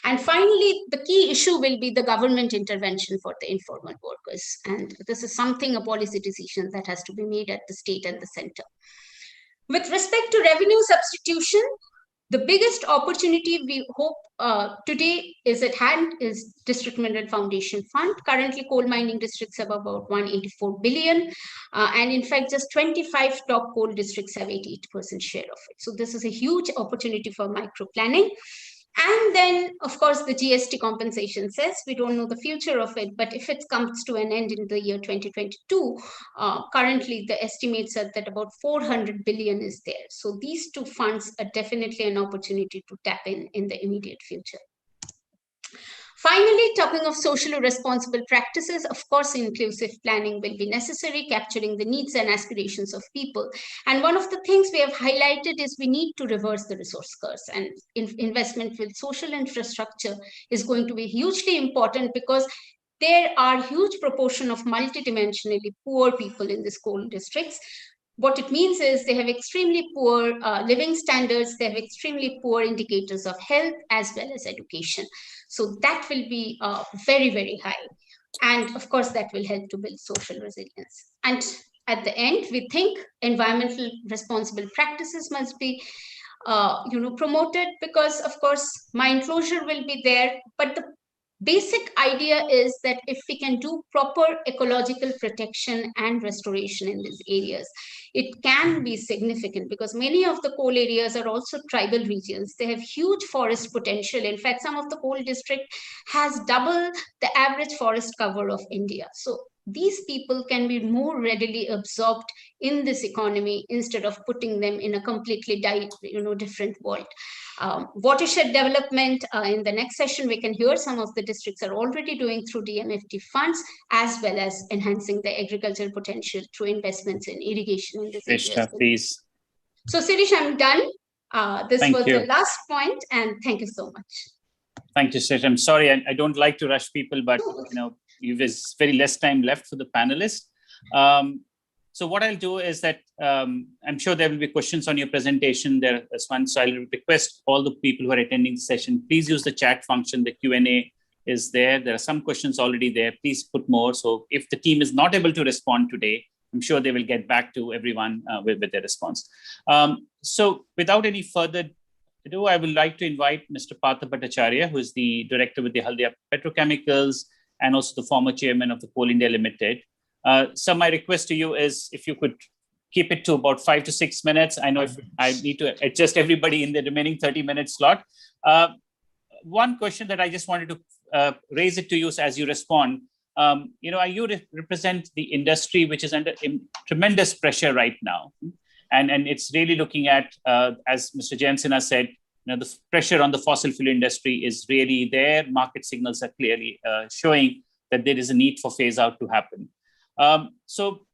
And finally, the key issue will be the government intervention for the informal workers. And this is something, a policy decision that has to be made at the state and the center. With respect to revenue substitution, the biggest opportunity we hope today is at hand is District Mineral Foundation Fund. Currently, coal mining districts have about 184 billion. And in fact, just 25 top coal districts have 88% share of it. So this is a huge opportunity for micro planning. And then, of course, the GST compensation says we don't know the future of it, but if it comes to an end in the year 2022, currently the estimates are that about 400 billion is there. So these two funds are definitely an opportunity to tap in the immediate future. Finally, talking of socially responsible practices, of course, inclusive planning will be necessary, capturing the needs and aspirations of people. And one of the things we have highlighted is we need to reverse the resource curse, and investment with social infrastructure is going to be hugely important, because there are huge proportion of multidimensionally poor people in these coal districts. What it means is they have extremely poor living standards, they have extremely poor indicators of health as well as education. So that will be very high. And of course, that will help to build social resilience. And at the end, we think environmental responsible practices must be promoted, because of course mine closure will be there. But the basic idea is that if we can do proper ecological protection and restoration in these areas, it can be significant, because many of the coal areas are also tribal regions. They have huge forest potential. In fact, some of the coal district has double the average forest cover of India. So these people can be more readily absorbed in this economy instead of putting them in a completely different world. Watershed development, in the next session, we can hear some of the districts are already doing through DMFT funds, as well as enhancing the agricultural potential through investments in irrigation in this area. Please. So Sirish, I'm done. This Thank was you. the last point, and thank you so much. Thank you, Sirish. I'm sorry, I don't like to rush people, but there's very less time left for the panelists. So what I'll do is that I'm sure there will be questions on your presentation there as one. So I'll request all the people who are attending the session, please use the chat function. The Q&A is there. There are some questions already there. Please put more. So if the team is not able to respond today, I'm sure they will get back to everyone with their response. So without any further ado, I would like to invite Mr. Partha Bhattacharya, who is the director with the Haldia Petrochemicals and also the former chairman of the Coal India Limited. So my request to you is if you could keep it to about 5 to 6 minutes. I know if I need to adjust everybody in the remaining 30-minute slot. One question that I just wanted to raise it to you as you respond. You represent the industry which is under tremendous pressure right now. And it's really looking at, as Mr. Jensen has said, the pressure on the fossil fuel industry is really there. Market signals are clearly showing that there is a need for phase out to happen. So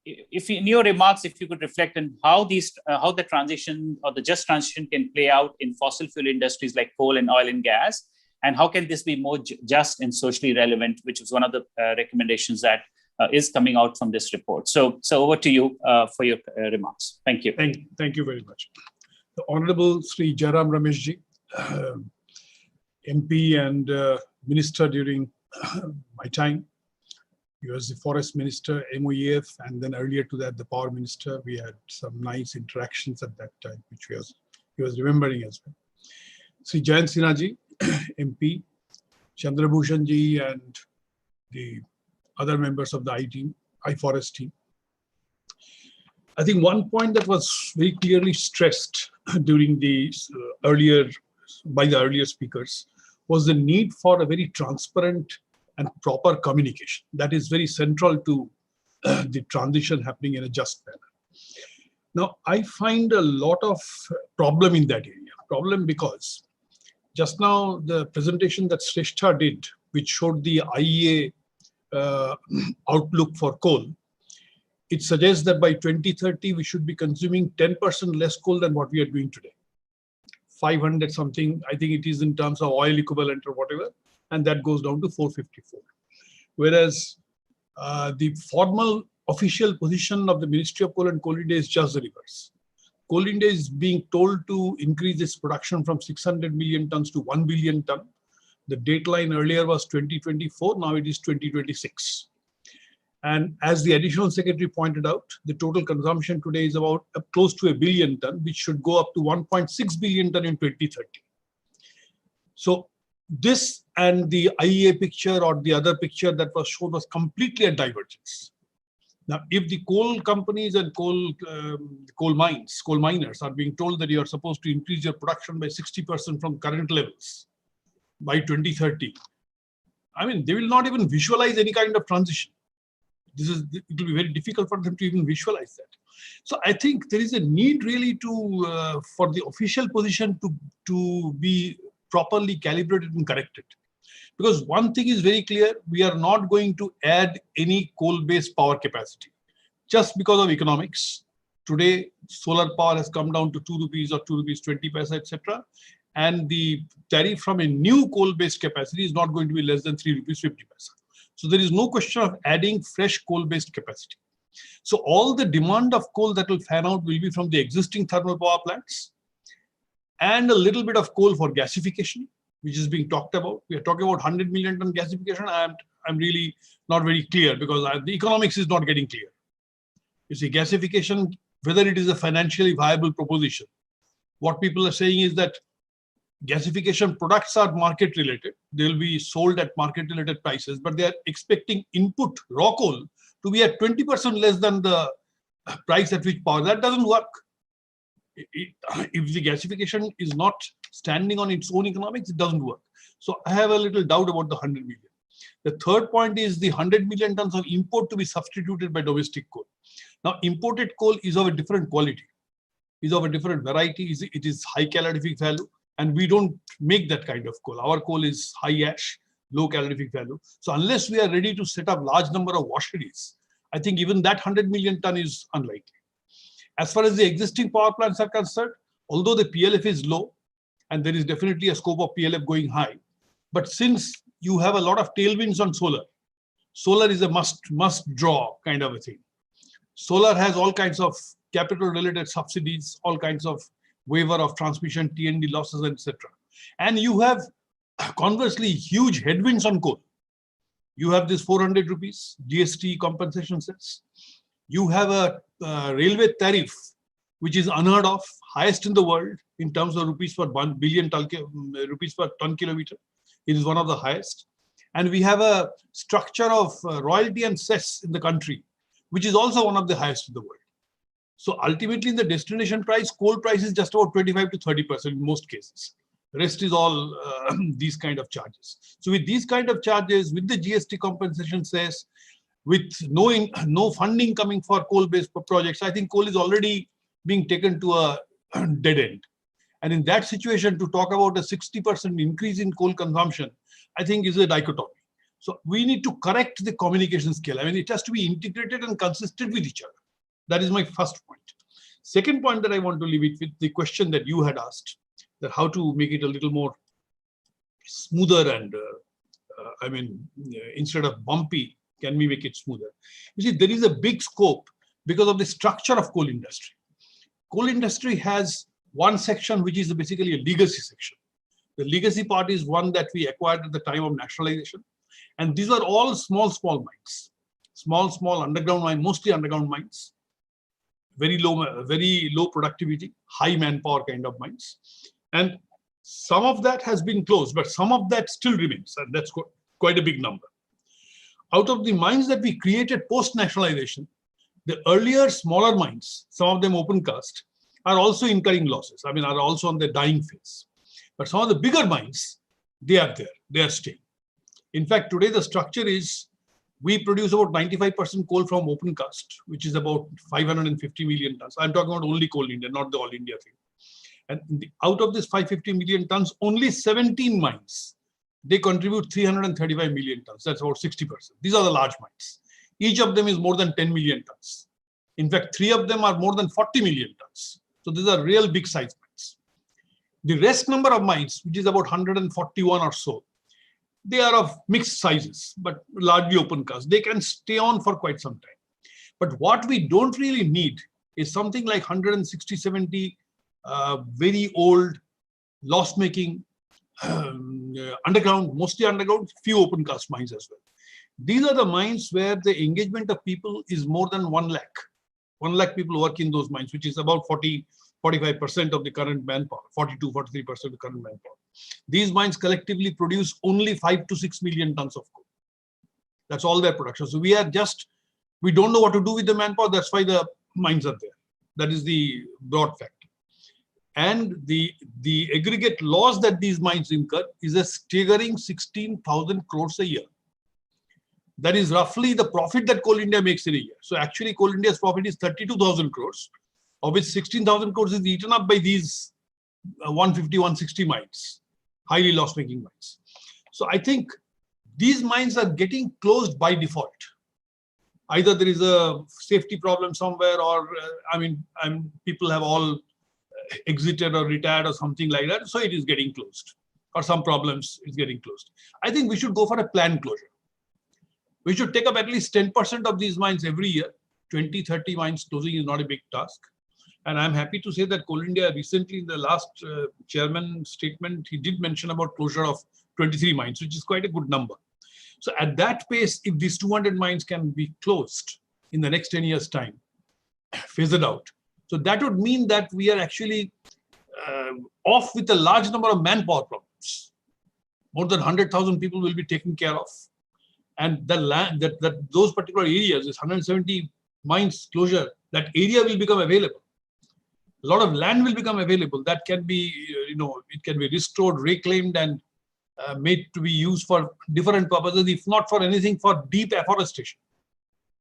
if in your remarks, if you could reflect on how the transition or the just transition can play out in fossil fuel industries like coal and oil and gas, and how can this be more just and socially relevant, which is one of the recommendations that is coming out from this report. So over to you for your remarks. Thank you. Thank you very much. The Honorable Sri Jairam Rameshji, MP and Minister during my time. He was the Forest Minister, MOEF, and then earlier to that, the Power Minister. We had some nice interactions at that time, which he was remembering as well. Sri Jayant Sinha ji, MP, Chandrabhushan ji, and the other members of the iForest team. I think one point that was very clearly stressed during the by the earlier speakers was the need for a very transparent and proper communication. That is very central to the transition happening in a just manner. Now, I find a lot of problem in that area. Problem because just now the presentation that Shrestha did, which showed the IEA outlook for coal, it suggests that by 2030, we should be consuming 10% less coal than what we are doing today. 500 something, I think it is in terms of oil equivalent or whatever, and that goes down to 454. Whereas the formal official position of the Ministry of Coal and Coal India is just the reverse. Coal India is being told to increase its production from 600 million tons to 1 billion ton. The dateline earlier was 2024, now it is 2026. And as the Additional Secretary pointed out, the total consumption today is about close to 1 billion ton, which should go up to 1.6 billion ton in 2030. So this and the IEA picture or the other picture that was shown was completely a divergence. Now, if the coal companies and coal miners are being told that you are supposed to increase your production by 60% from current levels by 2030, I mean, they will not even visualize any kind of transition. It will be very difficult for them to even visualize that. So I think there is a need really to for the official position to be properly calibrated and corrected. Because one thing is very clear, we are not going to add any coal-based power capacity just because of economics. Today, solar power has come down to 2 rupees or 2 rupees 20 paisa, etc. And the tariff from a new coal-based capacity is not going to be less than 3 rupees 50 paisa. So there is no question of adding fresh coal-based capacity. So all the demand of coal that will fan out will be from the existing thermal power plants and a little bit of coal for gasification, which is being talked about. We are talking about 100 million ton gasification. I'm really not very clear because the economics is not getting clear. You see, gasification, whether it is a financially viable proposition, what people are saying is that gasification products are market related. They'll be sold at market related prices, but they are expecting input raw coal to be at 20% less than the price at which power. That doesn't work. If the gasification is not standing on its own economics, it doesn't work. So I have a little doubt about the 100 million. The third point is the 100 million tons of import to be substituted by domestic coal. Now, imported coal is of a different quality, is of a different variety. It is high calorific value, and we don't make that kind of coal. Our coal is high ash, low calorific value. So unless we are ready to set up large number of washeries, I think even that 100 million ton is unlikely. As far as the existing power plants are concerned, although the PLF is low, and there is definitely a scope of PLF going high, but since you have a lot of tailwinds on solar, solar is a must draw kind of a thing. Solar has all kinds of capital related subsidies, all kinds of waiver of transmission, T&D losses, etc. And you have conversely huge headwinds on coal. You have this 400 rupees GST compensation cess. You have a railway tariff, which is unheard of, highest in the world in terms of rupees per 1 billion rupees per ton kilometer. It is one of the highest. And we have a structure of royalty and cess in the country, which is also one of the highest in the world. So ultimately, in the destination price, coal price is just about 25 to 30% in most cases. The rest is all these kind of charges. So with these kind of charges, with the GST compensation cess, with no funding coming for coal-based projects, I think coal is already being taken to a dead end. And in that situation, to talk about a 60% increase in coal consumption, I think is a dichotomy. So we need to correct the communication scale. I mean, it has to be integrated and consistent with each other. That is my first point. Second point that I want to leave it with the question that you had asked, that how to make it a little more smoother and, instead of bumpy, can we make it smoother? You see, there is a big scope because of the structure of coal industry. Coal industry has one section which is basically a legacy section. The legacy part is one that we acquired at the time of nationalization. And these are all small mines. Small underground mines, mostly underground mines. Very low productivity, high manpower kind of mines. And some of that has been closed, but some of that still remains. And that's quite a big number. Out of the mines that we created post-nationalization, the earlier smaller mines, some of them open cast, are also incurring losses. I mean, are also on the dying phase. But some of the bigger mines, they are there, they are staying. In fact, today the structure is, we produce about 95% coal from open cast, which is about 550 million tons. I'm talking about only Coal India, not the All India thing. And out of this 550 million tons, only 17 mines, they contribute 335 million tons. That's about 60%. These are the large mines. Each of them is more than 10 million tons. In fact, 3 of them are more than 40 million tons. So these are real big size mines. The rest number of mines, which is about 141 or so, they are of mixed sizes, but largely open cast. They can stay on for quite some time. But what we don't really need is something like 160, 70 very old, loss-making, underground, mostly underground, few open cast mines as well. These are the mines where the engagement of people is more than 1 lakh. 1 lakh people work in those mines, which is about 45% of the current manpower, 42, 43% of the current manpower. These mines collectively produce only 5 to 6 million tons of coal. That's all their production. So we don't know what to do with the manpower. That's why the mines are there. That is the broad fact. And the aggregate loss that these mines incur is a staggering 16,000 crores a year. That is roughly the profit that Coal India makes in a year. So actually Coal India's profit is 32,000 crores, of which 16,000 crores is eaten up by these 150, 160 mines, highly loss-making mines. So I think these mines are getting closed by default. Either there is a safety problem somewhere, or people have all exited or retired or something like that. So it is getting closed, or some problems is getting closed. I think we should go for a planned closure. We should take up at least 10% of these mines every year. 20, 30 mines closing is not a big task. And I'm happy to say that Coal India recently, in the last chairman statement, he did mention about closure of 23 mines, which is quite a good number. So at that pace, if these 200 mines can be closed in the next 10 years' time, phased out. So that would mean that we are actually off with a large number of manpower problems. More than 100,000 people will be taken care of. And the land that those particular areas, this 170 mines closure, that area will become available. A lot of land will become available that can be, it can be restored, reclaimed, and made to be used for different purposes, if not for anything, for deep afforestation.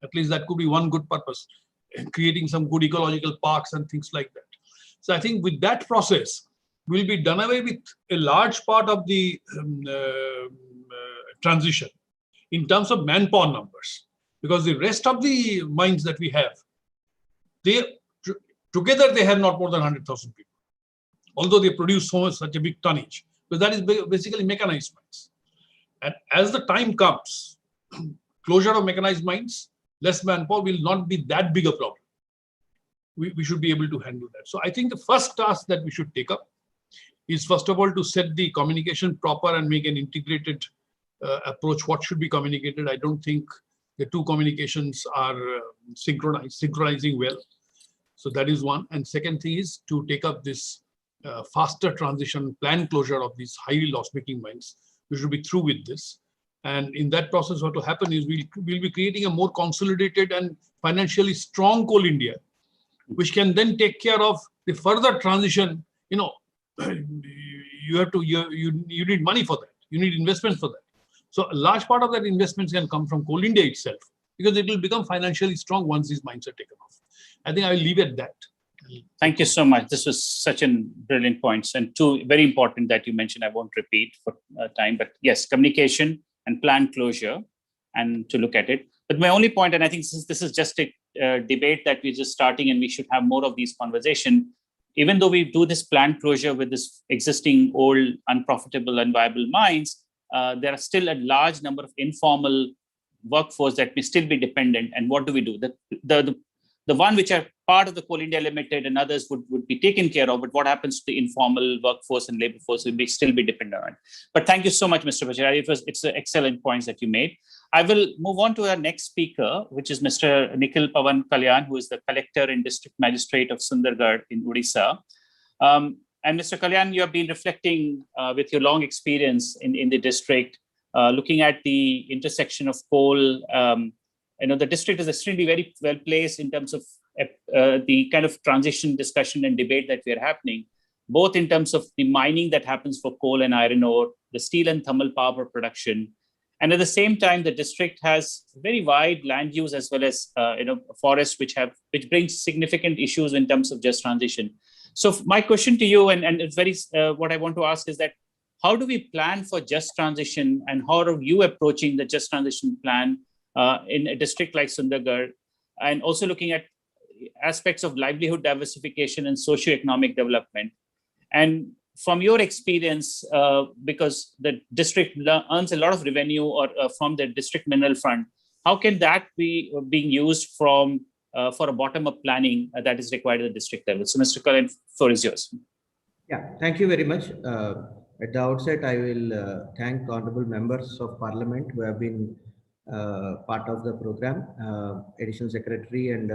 At least that could be one good purpose, creating some good ecological parks and things like that. So I think with that process, we'll be done away with a large part of the transition in terms of manpower numbers, because the rest of the mines that we have, together they have not more than 100,000 people, although they produce such a big tonnage, because that is basically mechanized mines. And as the time comes, closure of mechanized mines, less manpower will not be that big a problem. We should be able to handle that. So I think the first task that we should take up is, first of all, to set the communication proper and make an integrated approach. What should be communicated? I don't think the two communications are synchronizing well. So that is one. And second thing is to take up this faster transition, plan closure of these highly loss-making mines. We should be through with this. And in that process, what will happen is we'll be creating a more consolidated and financially strong coal India, which can then take care of the further transition. You need money for that. You need investments for that. So a large part of that investments can come from Coal India itself, because it will become financially strong once these mines are taken off. I think I will leave it at that. Thank you so much. This was such a brilliant points, and two very important that you mentioned. I won't repeat for time, but yes, communication and plan closure, and to look at it. But my only point, and I think this is just a debate that we're just starting, and we should have more of these conversations. Even though we do this planned closure with this existing old, unprofitable, unviable mines, there are still a large number of informal workforce that may still be dependent. And what do we do? The one which are part of the Coal India Limited and others would be taken care of, but what happens to the informal workforce and labor force will still be dependent on. But thank you so much, Mr. Bajaj. It's an excellent points that you made. I will move on to our next speaker, which is Mr. Nikhil Pawan Kalyan, who is the Collector and District Magistrate of Sundargarh in Odisha. And Mr. Kalyan, you have been reflecting with your long experience in the district, looking at the intersection of coal. The district is extremely very well placed in terms of the kind of transition discussion and debate that we are happening, both in terms of the mining that happens for coal and iron ore, the steel and thermal power production. And at the same time, the district has very wide land use as well as forests, which brings significant issues in terms of just transition. So my question to you, and it's very what I want to ask is that how do we plan for just transition, and how are you approaching the just transition plan in a district like Sundargarh, and also looking at aspects of livelihood diversification and socio-economic development? And from your experience, because the district earns a lot of revenue or from the district mineral fund, how can that be being used for a bottom-up planning that is required at the district level? So, Mr. Kalyan, floor is yours. Yeah, thank you very much. At the outset, I will thank honorable members of Parliament who have been part of the program, Additional Secretary and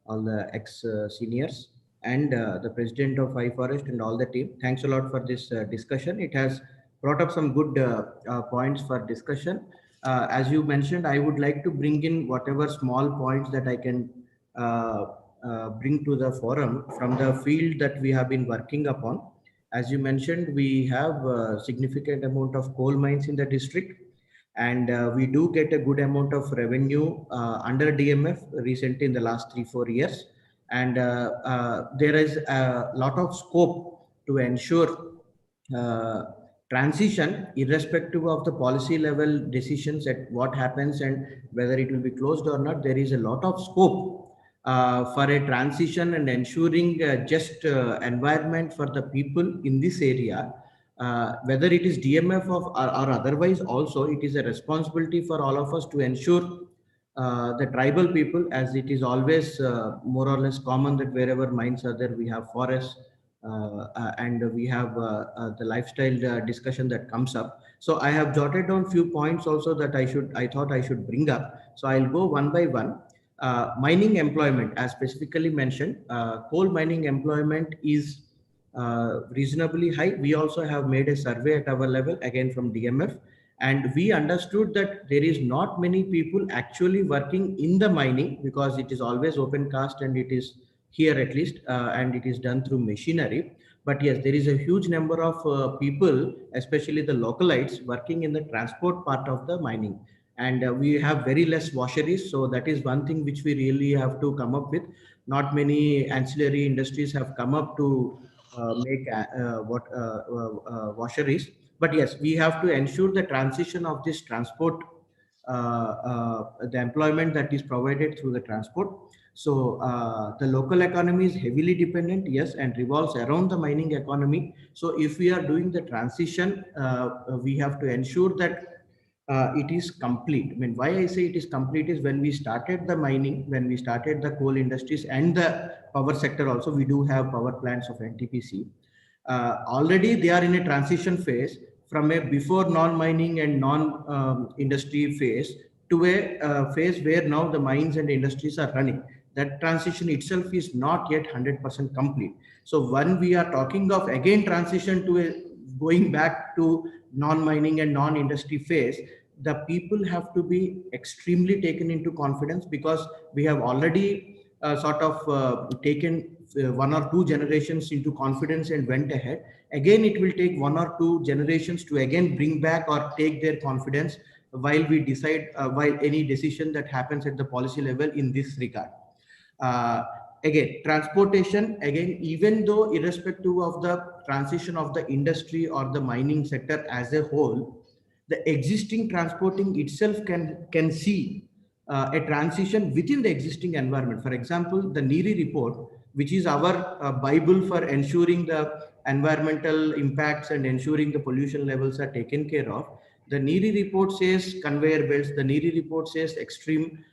all the ex-seniors, and the President of iForest and all the team. Thanks a lot for this discussion. It has brought up some good points for discussion. As you mentioned, I would like to bring in whatever small points that I can bring to the forum from the field that we have been working upon. As you mentioned, we have a significant amount of coal mines in the district, and we do get a good amount of revenue under DMF recently in the last 3-4 years. And there is a lot of scope to ensure transition, irrespective of the policy level decisions at what happens and whether it will be closed or not. There is a lot of scope for a transition and ensuring just environment for the people in this area. Whether it is DMF or otherwise, also it is a responsibility for all of us to ensure the tribal people, as it is always more or less common that wherever mines are there, we have forests and we have the lifestyle discussion that comes up. So I have jotted down few points also that I thought I should bring up. So I'll go one by one. Mining employment, as specifically mentioned, coal mining employment is reasonably high. We also have made a survey at our level, again from DMF, and we understood that there is not many people actually working in the mining, because it is always open cast and it is here at least, and it is done through machinery. But yes, there is a huge number of people, especially the localites, working in the transport part of the mining. And we have very less washeries. So that is one thing which we really have to come up with. Not many ancillary industries have come up to make washeries. But yes, we have to ensure the transition of this transport, the employment that is provided through the transport. So the local economy is heavily dependent, yes, and revolves around the mining economy. So if we are doing the transition, we have to ensure that it is complete. I mean, why I say it is complete is when we started the mining, when we started the coal industries and the power sector also, we do have power plants of NTPC. Already they are in a transition phase from a before non-mining and non-industry phase to a phase where now the mines and industries are running. That transition itself is not yet 100% complete. So when we are talking of again transition to a going back to non-mining and non-industry phase, the people have to be extremely taken into confidence, because we have already taken one or two generations into confidence and went ahead. Again, it will take one or two generations to again bring back or take their confidence while we decide, while any decision that happens at the policy level in this regard. Again, transportation, again, even though irrespective of the transition of the industry or the mining sector as a whole, the existing transporting itself can see a transition within the existing environment. For example, the NERI report, which is our Bible for ensuring the environmental impacts and ensuring the pollution levels are taken care of. The NERI report says conveyor belts, the NERI report says extreme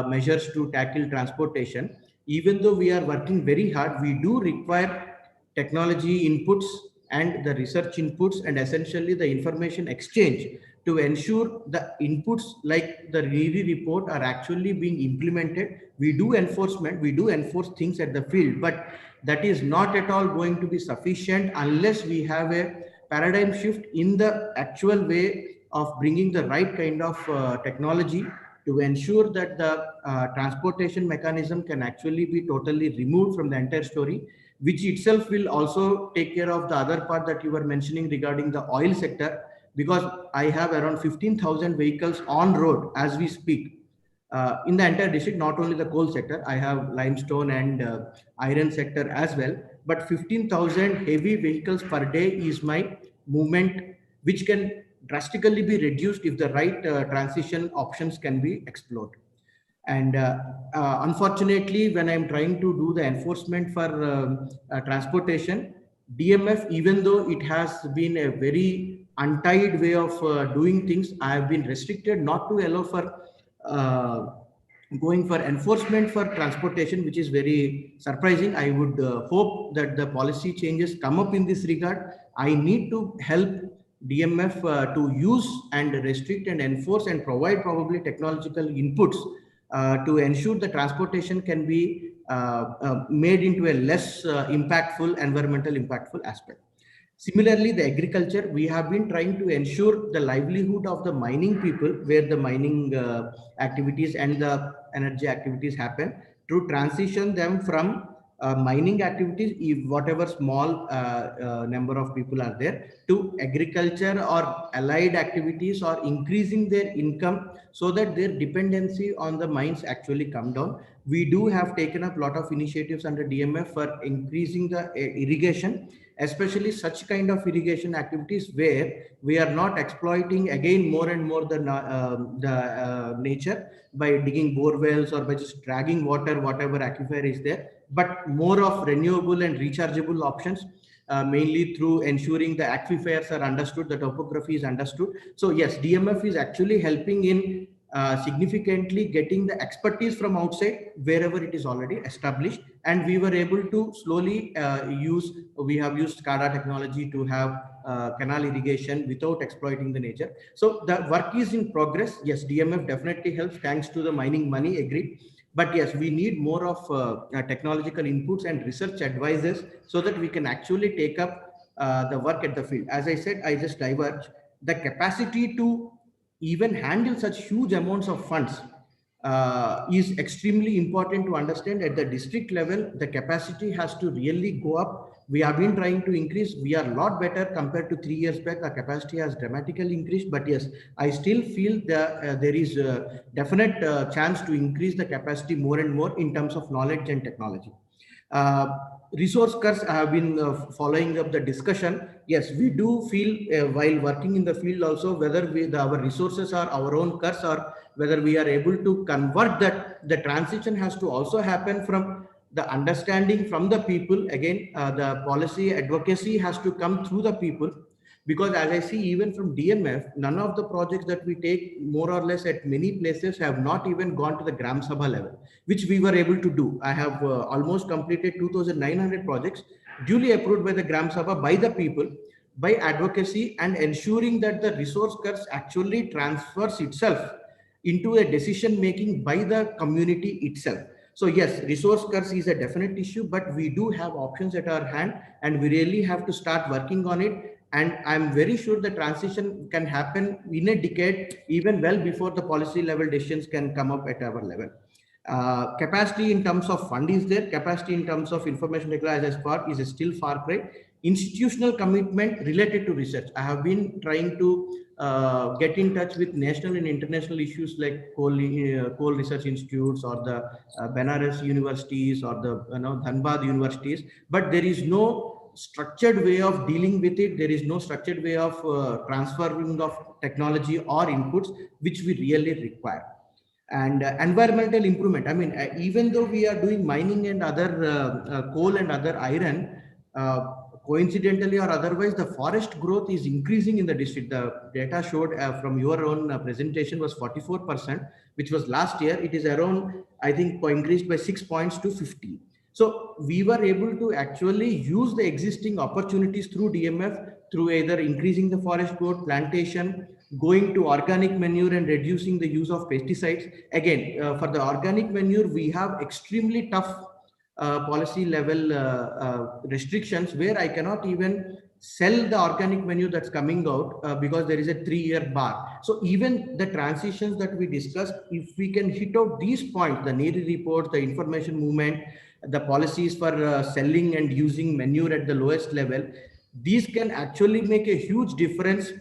measures to tackle transportation. Even though we are working very hard, we do require technology inputs and the research inputs and essentially the information exchange to ensure the inputs like the NERI report are actually being implemented. We do enforcement, we do enforce things at the field, but that is not at all going to be sufficient unless we have a paradigm shift in the actual way of bringing the right kind of technology to ensure that the transportation mechanism can actually be totally removed from the entire story, which itself will also take care of the other part that you were mentioning regarding the oil sector, because I have around 15,000 vehicles on road as we speak in the entire district, not only the coal sector, I have limestone and iron sector as well, but 15,000 heavy vehicles per day is my movement, which can drastically be reduced if the right transition options can be explored. And unfortunately, when I'm trying to do the enforcement for transportation, DMF, even though it has been a very untied way of doing things, I have been restricted not to allow for going for enforcement for transportation, which is very surprising. I would hope that the policy changes come up in this regard. I need to help DMF to use and restrict and enforce and provide probably technological inputs to ensure the transportation can be made into a less environmental impactful aspect. Similarly, the agriculture, we have been trying to ensure the livelihood of the mining people where the mining activities and the energy activities happen, to transition them from mining activities, if whatever small number of people are there, to agriculture or allied activities, or increasing their income so that their dependency on the mines actually come down. We do have taken up a lot of initiatives under DMF for increasing the irrigation, especially such kind of irrigation activities where we are not exploiting again more and more the nature by digging bore wells or by just dragging water, whatever aquifer is there, but more of renewable and rechargeable options, mainly through ensuring the aquifers are understood, the topography is understood. So yes, DMF is actually helping in significantly getting the expertise from outside wherever it is already established, and we were able to slowly we have used SCADA technology to have canal irrigation without exploiting the nature. So the work is in progress. Yes, DMF definitely helps, thanks to the mining money, agreed, But yes, we need more of technological inputs and research advices so that we can actually take up the work at the field. As I said, I just diverge. The capacity to even handle such huge amounts of funds is extremely important to understand. At the district level, the capacity has to really go up. We have been trying to increase. We are a lot better compared to 3 years back. The capacity has dramatically increased. But yes, I still feel that there is a definite chance to increase the capacity more and more in terms of knowledge and technology. Resource curves, I have been following up the discussion. Yes, we do feel while working in the field also, whether our resources are our own curves or whether we are able to convert that. The transition has to also happen from the understanding from the people. Again, the policy advocacy has to come through the people. Because as I see, even from DMF, none of the projects that we take more or less at many places have not even gone to the Gram Sabha level, which we were able to do. I have almost completed 2,900 projects duly approved by the Gram Sabha, by the people, by advocacy, and ensuring that the resource curves actually transfers itself into a decision making by the community itself. So yes, resource curves is a definite issue, but we do have options at our hand and we really have to start working on it. And I'm very sure the transition can happen in a decade, even well before the policy level decisions can come up at our level. Capacity in terms of fund is there. Capacity in terms of information technology as far is still far cry. Institutional commitment related to research. I have been trying to get in touch with national and international issues like coal research institutes or the Benares universities or the Dhanbad universities, but there is no structured way of dealing with it. There is no structured way of transferring of technology or inputs, which we really require. And environmental improvement. I mean, even though we are doing mining and other coal and other iron, coincidentally or otherwise, the forest growth is increasing in the district. The data showed from your own presentation was 44%, which was last year. It is around, I think, increased by 6 points to 50. So we were able to actually use the existing opportunities through DMF, through either increasing the forest growth, plantation, going to organic manure and reducing the use of pesticides. Again, for the organic manure, we have extremely tough policy level restrictions where I cannot even sell the organic manure that's coming out because there is a 3-year bar. So even the transitions that we discussed, if we can hit out these points, the NERI reports, the information movement, the policies for selling and using manure at the lowest level, these can actually make a huge difference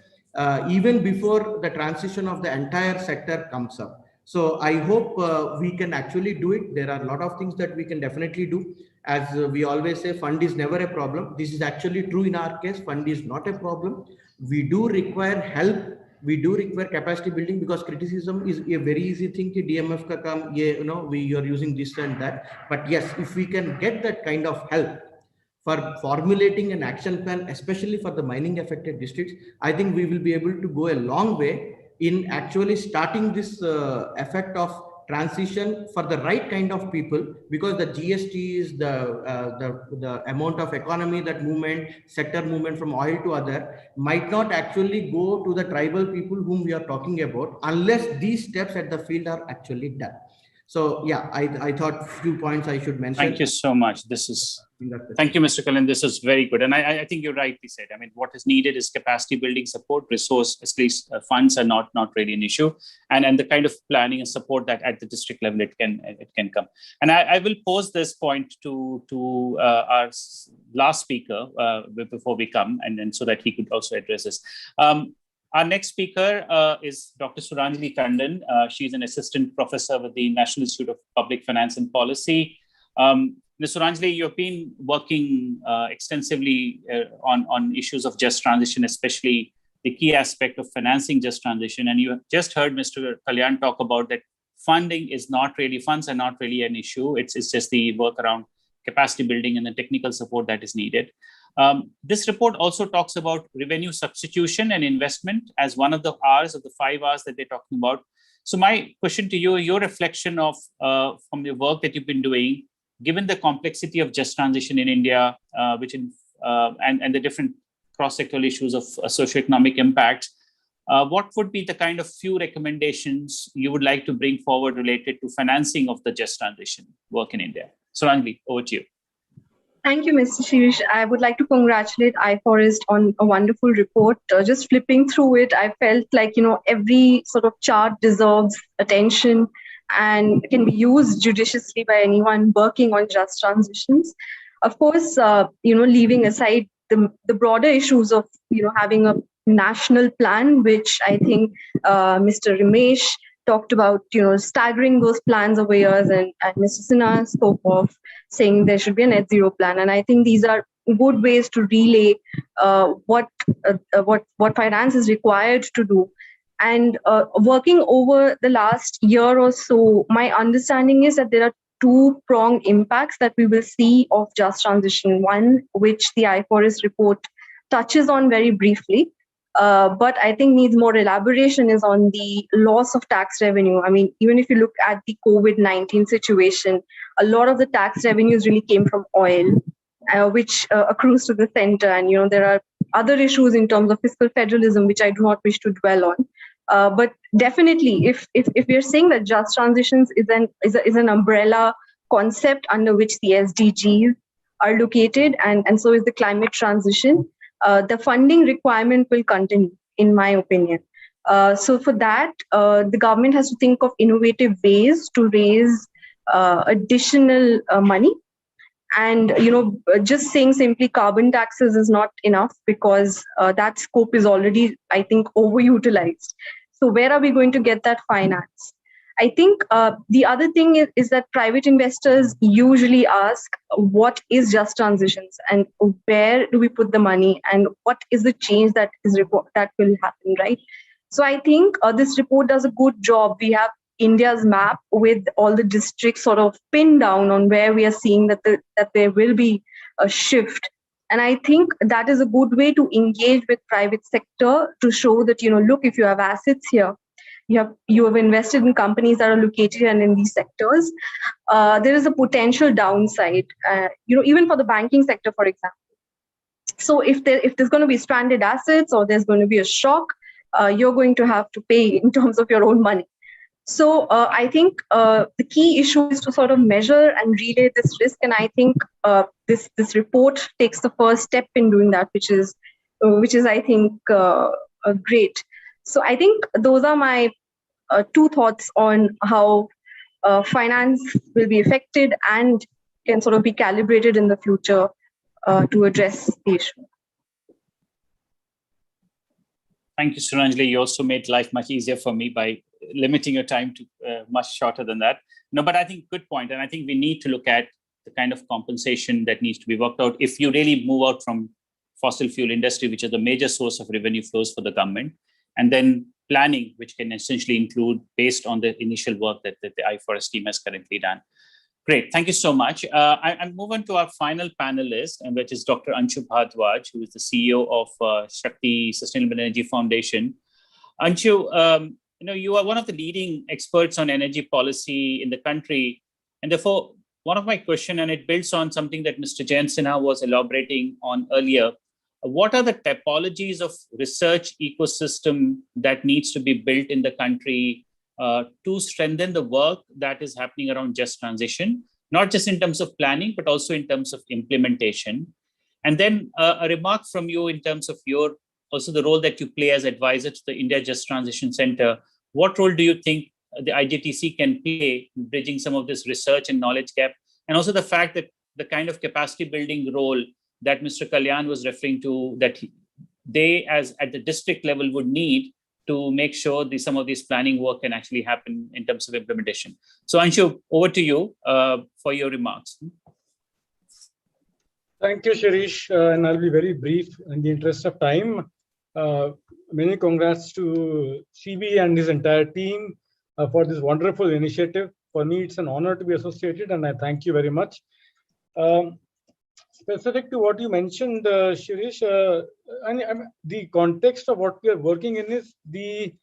even before the transition of the entire sector comes up. So I hope we can actually do it. There are a lot of things that we can definitely do. As we always say, fund is never a problem. This is actually true in our case. Fund is not a problem. We do require help. We do require capacity building, because criticism is a very easy thing. DMF ka kam, we are using this and that. But yes, if we can get that kind of help for formulating an action plan, especially for the mining affected districts, I think we will be able to go a long way in actually starting this effect of transition for the right kind of people, because the GST is the amount of economy, that movement, sector movement from oil to other, might not actually go to the tribal people whom we are talking about unless these steps at the field are actually done. So yeah, I thought few points I should mention. Thank you so much. Thank you, Mr. Kalyan. This is very good. And I think you're rightly said. I mean, what is needed is capacity building support. Resource, at least funds are not really an issue. And the kind of planning and support that at the district level it can come. And I will pose this point to our last speaker before we come, and so that he could also address this. Our next speaker is Dr. Suranjali Tandon. She's an assistant professor with the National Institute of Public Finance and Policy. Ms. Suranjali, you've been working extensively on issues of just transition, especially the key aspect of financing just transition. And you just heard Mr. Kalyan talk about that funds are not really an issue. It's just the work around capacity building and the technical support that is needed. This report also talks about revenue substitution and investment as one of the R's of the 5 R's that they're talking about. So my question to you, your reflection of from the work that you've been doing, given the complexity of just transition in India, and the different cross-sectoral issues of socioeconomic impact, what would be the kind of few recommendations you would like to bring forward related to financing of the just transition work in India? Suranjali, over to you. Thank you, Mr. Shirish. I would like to congratulate iForest on a wonderful report. Just flipping through it, I felt like, every sort of chart deserves attention and can be used judiciously by anyone working on just transitions. Of course, leaving aside the broader issues of, having a national plan, which I think Mr. Ramesh talked about, staggering those plans over years, and Mr. Sinha spoke of saying there should be a net zero plan. And I think these are good ways to relay what finance is required to do. And working over the last year or so, my understanding is that there are two-pronged impacts that we will see of just transition. One, which the iForest report touches on very briefly, but I think needs more elaboration, is on the loss of tax revenue. I mean, even if you look at the COVID-19 situation, a lot of the tax revenues really came from oil, which accrues to the center. And, there are other issues in terms of fiscal federalism, which I do not wish to dwell on. But definitely, if we're saying that just transitions is an umbrella concept under which the SDGs are located, and so is the climate transition, the funding requirement will continue, in my opinion. So for that, the government has to think of innovative ways to raise additional money. And, just saying simply carbon taxes is not enough, because that scope is already, I think, overutilized. So where are we going to get that finance? I think the other thing is that private investors usually ask, what is just transitions, and where do we put the money, and what is the change that will happen, right? So I think this report does a good job. We have India's map with all the districts sort of pinned down on where we are seeing that there will be a shift. And I think that is a good way to engage with private sector to show that, look, if you have assets here, you have invested in companies that are located and in these sectors, there is a potential downside, even for the banking sector, for example. So if there's going to be stranded assets, or there's going to be a shock, you're going to have to pay in terms of your own money. So I think the key issue is to sort of measure and relay this risk. And I think this report takes the first step in doing that, which is I think great. So I think those are my two thoughts on how finance will be affected and can sort of be calibrated in the future to address the issue. Thank you, Suranjali. You also made life much easier for me by limiting your time to much shorter than that. No, but I think good point. And I think we need to look at the kind of compensation that needs to be worked out if you really move out from fossil fuel industry, which is the major source of revenue flows for the government, and then planning, which can essentially include based on the initial work that the iForest team has currently done. Great, thank you so much. I'm moving to our final panelist, and which is Dr. Anshu Bhardwaj, who is the CEO of Shakti Sustainable Energy Foundation. Anshu, you are one of the leading experts on energy policy in the country, and therefore, one of my questions, and it builds on something that Mr. Jayant Sinha was elaborating on earlier. What are the typologies of research ecosystem that needs to be built in the country to strengthen the work that is happening around just transition, not just in terms of planning, but also in terms of implementation? And then a remark from you in terms of also the role that you play as advisor to the India Just Transition Center. What role do you think the IJTC can play in bridging some of this research and knowledge gap? And also the fact that the kind of capacity building role that Mr. Kalyan was referring to, that they as at the district level would need to make sure some of this planning work can actually happen in terms of implementation. So Anshu, over to you for your remarks. Thank you, Shirish, and I'll be very brief in the interest of time. Many congrats to CB and his entire team for this wonderful initiative. For me, it's an honor to be associated, and I thank you very much. Specific to what you mentioned, Shirish, the context of what we are working in is the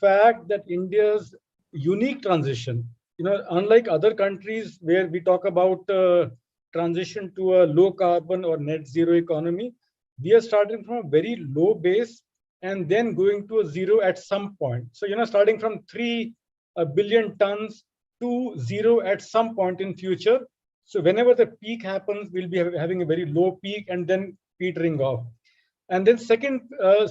fact that India's unique transition, unlike other countries where we talk about transition to a low carbon or net zero economy, we are starting from a very low base and then going to a zero at some point. So, starting from 3 billion tons to zero at some point in future. So whenever the peak happens, we'll be having a very low peak and then petering off. And then second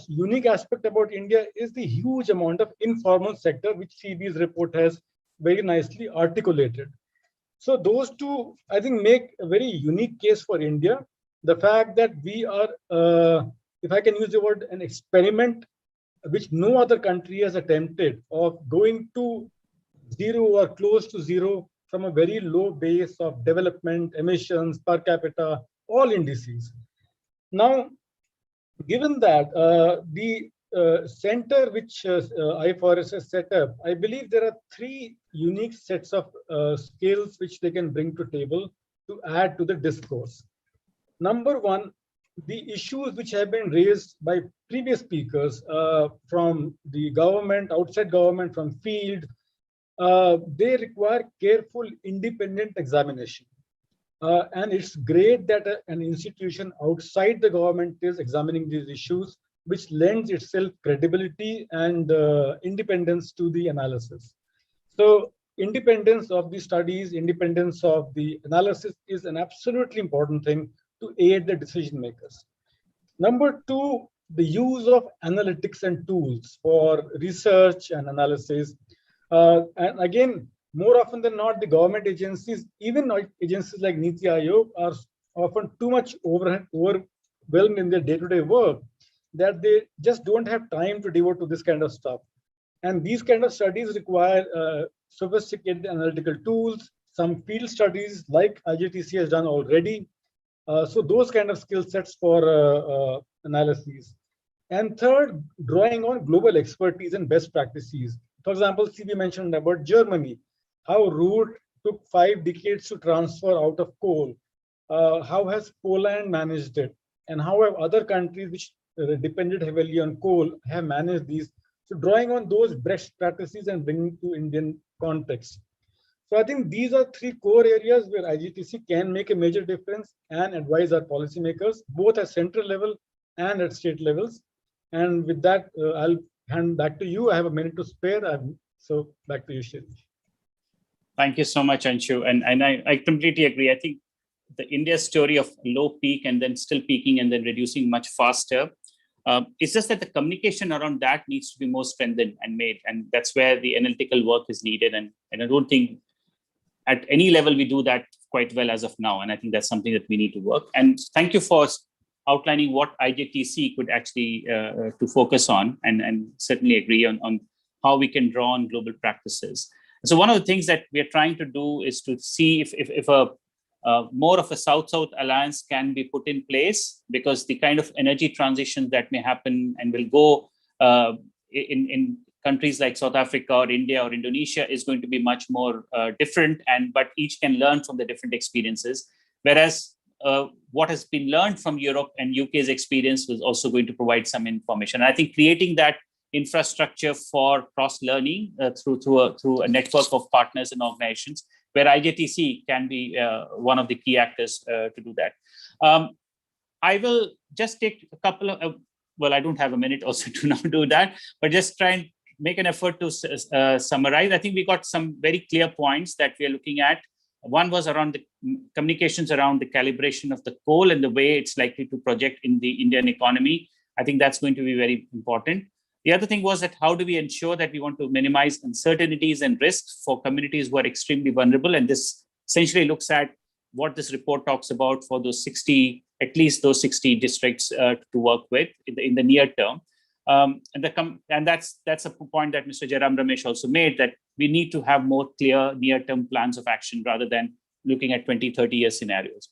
unique aspect about India is the huge amount of informal sector, which CB's report has very nicely articulated. So those two, I think, make a very unique case for India. The fact that we are, if I can use the word, an experiment, which no other country has attempted, of going to zero or close to zero from a very low base of development, emissions, per capita, all indices. Now, given that the center which I4S has set up, I believe there are 3 unique sets of skills which they can bring to table to add to the discourse. Number one, the issues which have been raised by previous speakers from the government, outside government, from field, they require careful, independent examination. And it's great that an institution outside the government is examining these issues, which lends itself credibility and independence to the analysis. So independence of the studies, independence of the analysis is an absolutely important thing to aid the decision makers. Number two, the use of analytics and tools for research and analysis. And again, more often than not, the government agencies, even agencies like Niti Aayog, are often too much overwhelmed in their day-to-day work that they just don't have time to devote to this kind of stuff. And these kind of studies require sophisticated analytical tools, some field studies like IJTC has done already. So those kind of skill sets for analyses. And third, drawing on global expertise and best practices. For example, CB mentioned about Germany, how Root took 5 decades to transfer out of coal. How has Poland managed it? And how have other countries which depended heavily on coal have managed these? So drawing on those best practices and bringing to Indian context. So I think these are 3 core areas where IJTC can make a major difference and advise our policymakers, both at central level and at state levels. And with that, I'll hand back to you. I have a minute to spare. So back to you, Shirish. Thank you so much, Anshu. And I completely agree. I think the India story of low peak and then still peaking and then reducing much faster. It's just that the communication around that needs to be more strengthened and made. And that's where the analytical work is needed. And I don't think at any level we do that quite well as of now. And I think that's something that we need to work. And thank you for outlining what IJTC could actually to focus on, and certainly agree on how we can draw on global practices. So one of the things that we are trying to do is to see if a more of a South-South alliance can be put in place, because the kind of energy transition that may happen and will go in countries like South Africa or India or Indonesia is going to be much more different, but each can learn from the different experiences. Whereas what has been learned from Europe and UK's experience was also going to provide some information. And I think creating that infrastructure for cross-learning through a network of partners and organizations, where IJTC can be one of the key actors to do that. I will just take a couple of, well, I don't have a minute also to now do that, but just try and make an effort to summarize. I think we got some very clear points that we are looking at. One was around the communications around the calibration of the coal and the way it's likely to project in the Indian economy. I think that's going to be very important. The other thing was that how do we ensure that we want to minimize uncertainties and risks for communities who are extremely vulnerable? And this essentially looks at what this report talks about for those 60, at least those 60 districts to work with in the near term. And that's a point that Mr. Jairam Ramesh also made, that we need to have more clear near-term plans of action rather than looking at 20, 30-year scenarios.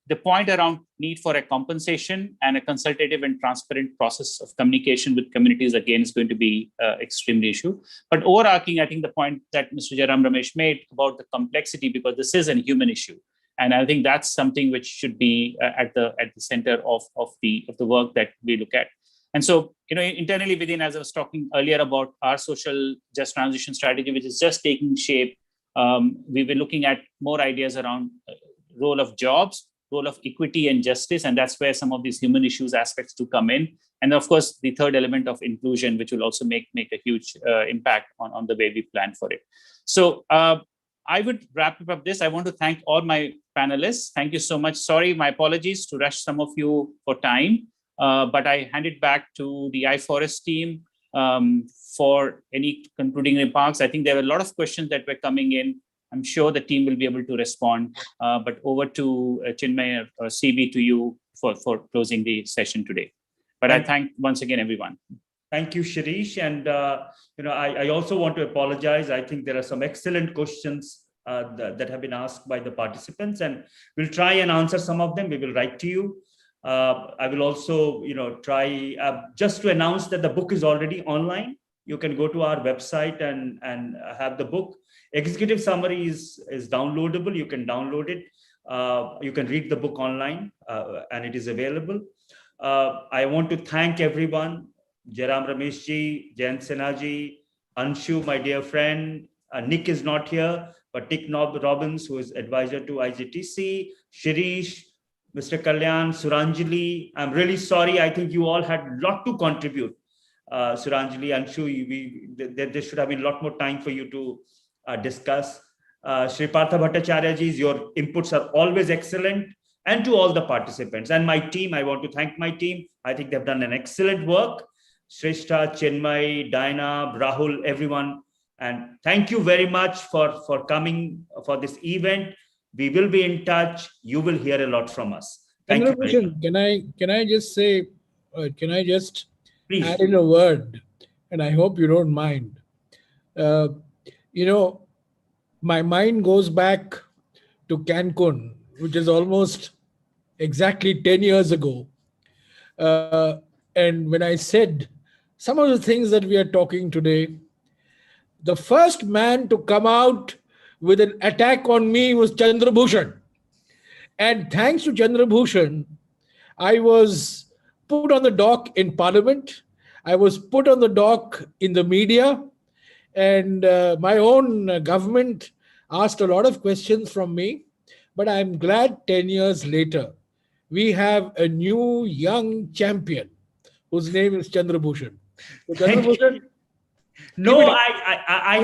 The point around need for a compensation and a consultative and transparent process of communication with communities, again, is going to be extremely issue. But overarching, I think the point that Mr. Jairam Ramesh made about the complexity, because this is a human issue. And I think that's something which should be at the center of the work that we look at. And so, internally within, as I was talking earlier about our social just transition strategy, which is just taking shape, we were looking at more ideas around role of jobs, role of equity and justice, and that's where some of these human issues aspects do come in. And of course, the third element of inclusion, which will also make a huge impact on the way we plan for it. So I would wrap up this. I want to thank all my panelists. Thank you so much. Sorry, my apologies to rush some of you for time, but I hand it back to the iForest team for any concluding remarks. I think there were a lot of questions that were coming in. I'm sure the team will be able to respond, but over to Chinmay or CB, to you for closing the session today. But I thank once again everyone. Thank you, Shirish. And I also want to apologize. I think there are some excellent questions that have been asked by the participants, and we'll try and answer some of them. We will write to you. I will also, try just to announce that the book is already online. You can go to our website and have the book. Executive summary is downloadable. You can download it. You can read the book online, and it is available. I want to thank everyone. Jairam Ramesh ji, Jayant Sinha ji, Anshu, my dear friend. Nick is not here, but Nick Robbins, who is advisor to IJTC, Shirish, Mr. Kalyan, Suranjali. I'm really sorry. I think you all had a lot to contribute. Suranjali, Anshu, there should have been a lot more time for you to discuss. Shri Partha Bhattacharya ji, your inputs are always excellent. And to all the participants and my team, I want to thank my team. I think they've done an excellent work. Shrishta, Chinmay, Diana, Rahul, everyone. And thank you very much for coming for this event. We will be in touch. You will hear a lot from us. Thank you very much. Can I just say, Please. Add in a word, and I hope you don't mind. My mind goes back to Cancun, which is almost exactly 10 years ago. And when I said some of the things that we are talking today, the first man to come out with an attack on me was Chandra Bhushan. And thanks to Chandra Bhushan, I was put on the dock in Parliament. I was put on the dock in the media. And my own government asked a lot of questions from me. But I'm glad 10 years later, we have a new young champion whose name is Chandra Bhushan. So Chandra Bhushan, no, I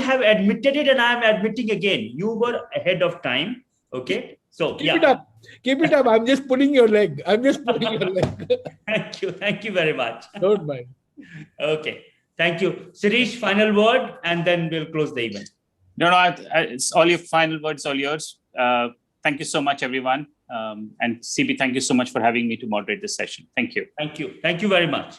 have admitted it, and I'm admitting again. You were ahead of time. Okay. So keep it up. Keep it up. I'm just pulling your leg. Thank you. Thank you very much. Don't mind. Okay. Thank you. Shirish, final word, and then we'll close the event. No, it's all your final words, all yours. Thank you so much, everyone. And CB, thank you so much for having me to moderate this session. Thank you. Thank you. Thank you very much.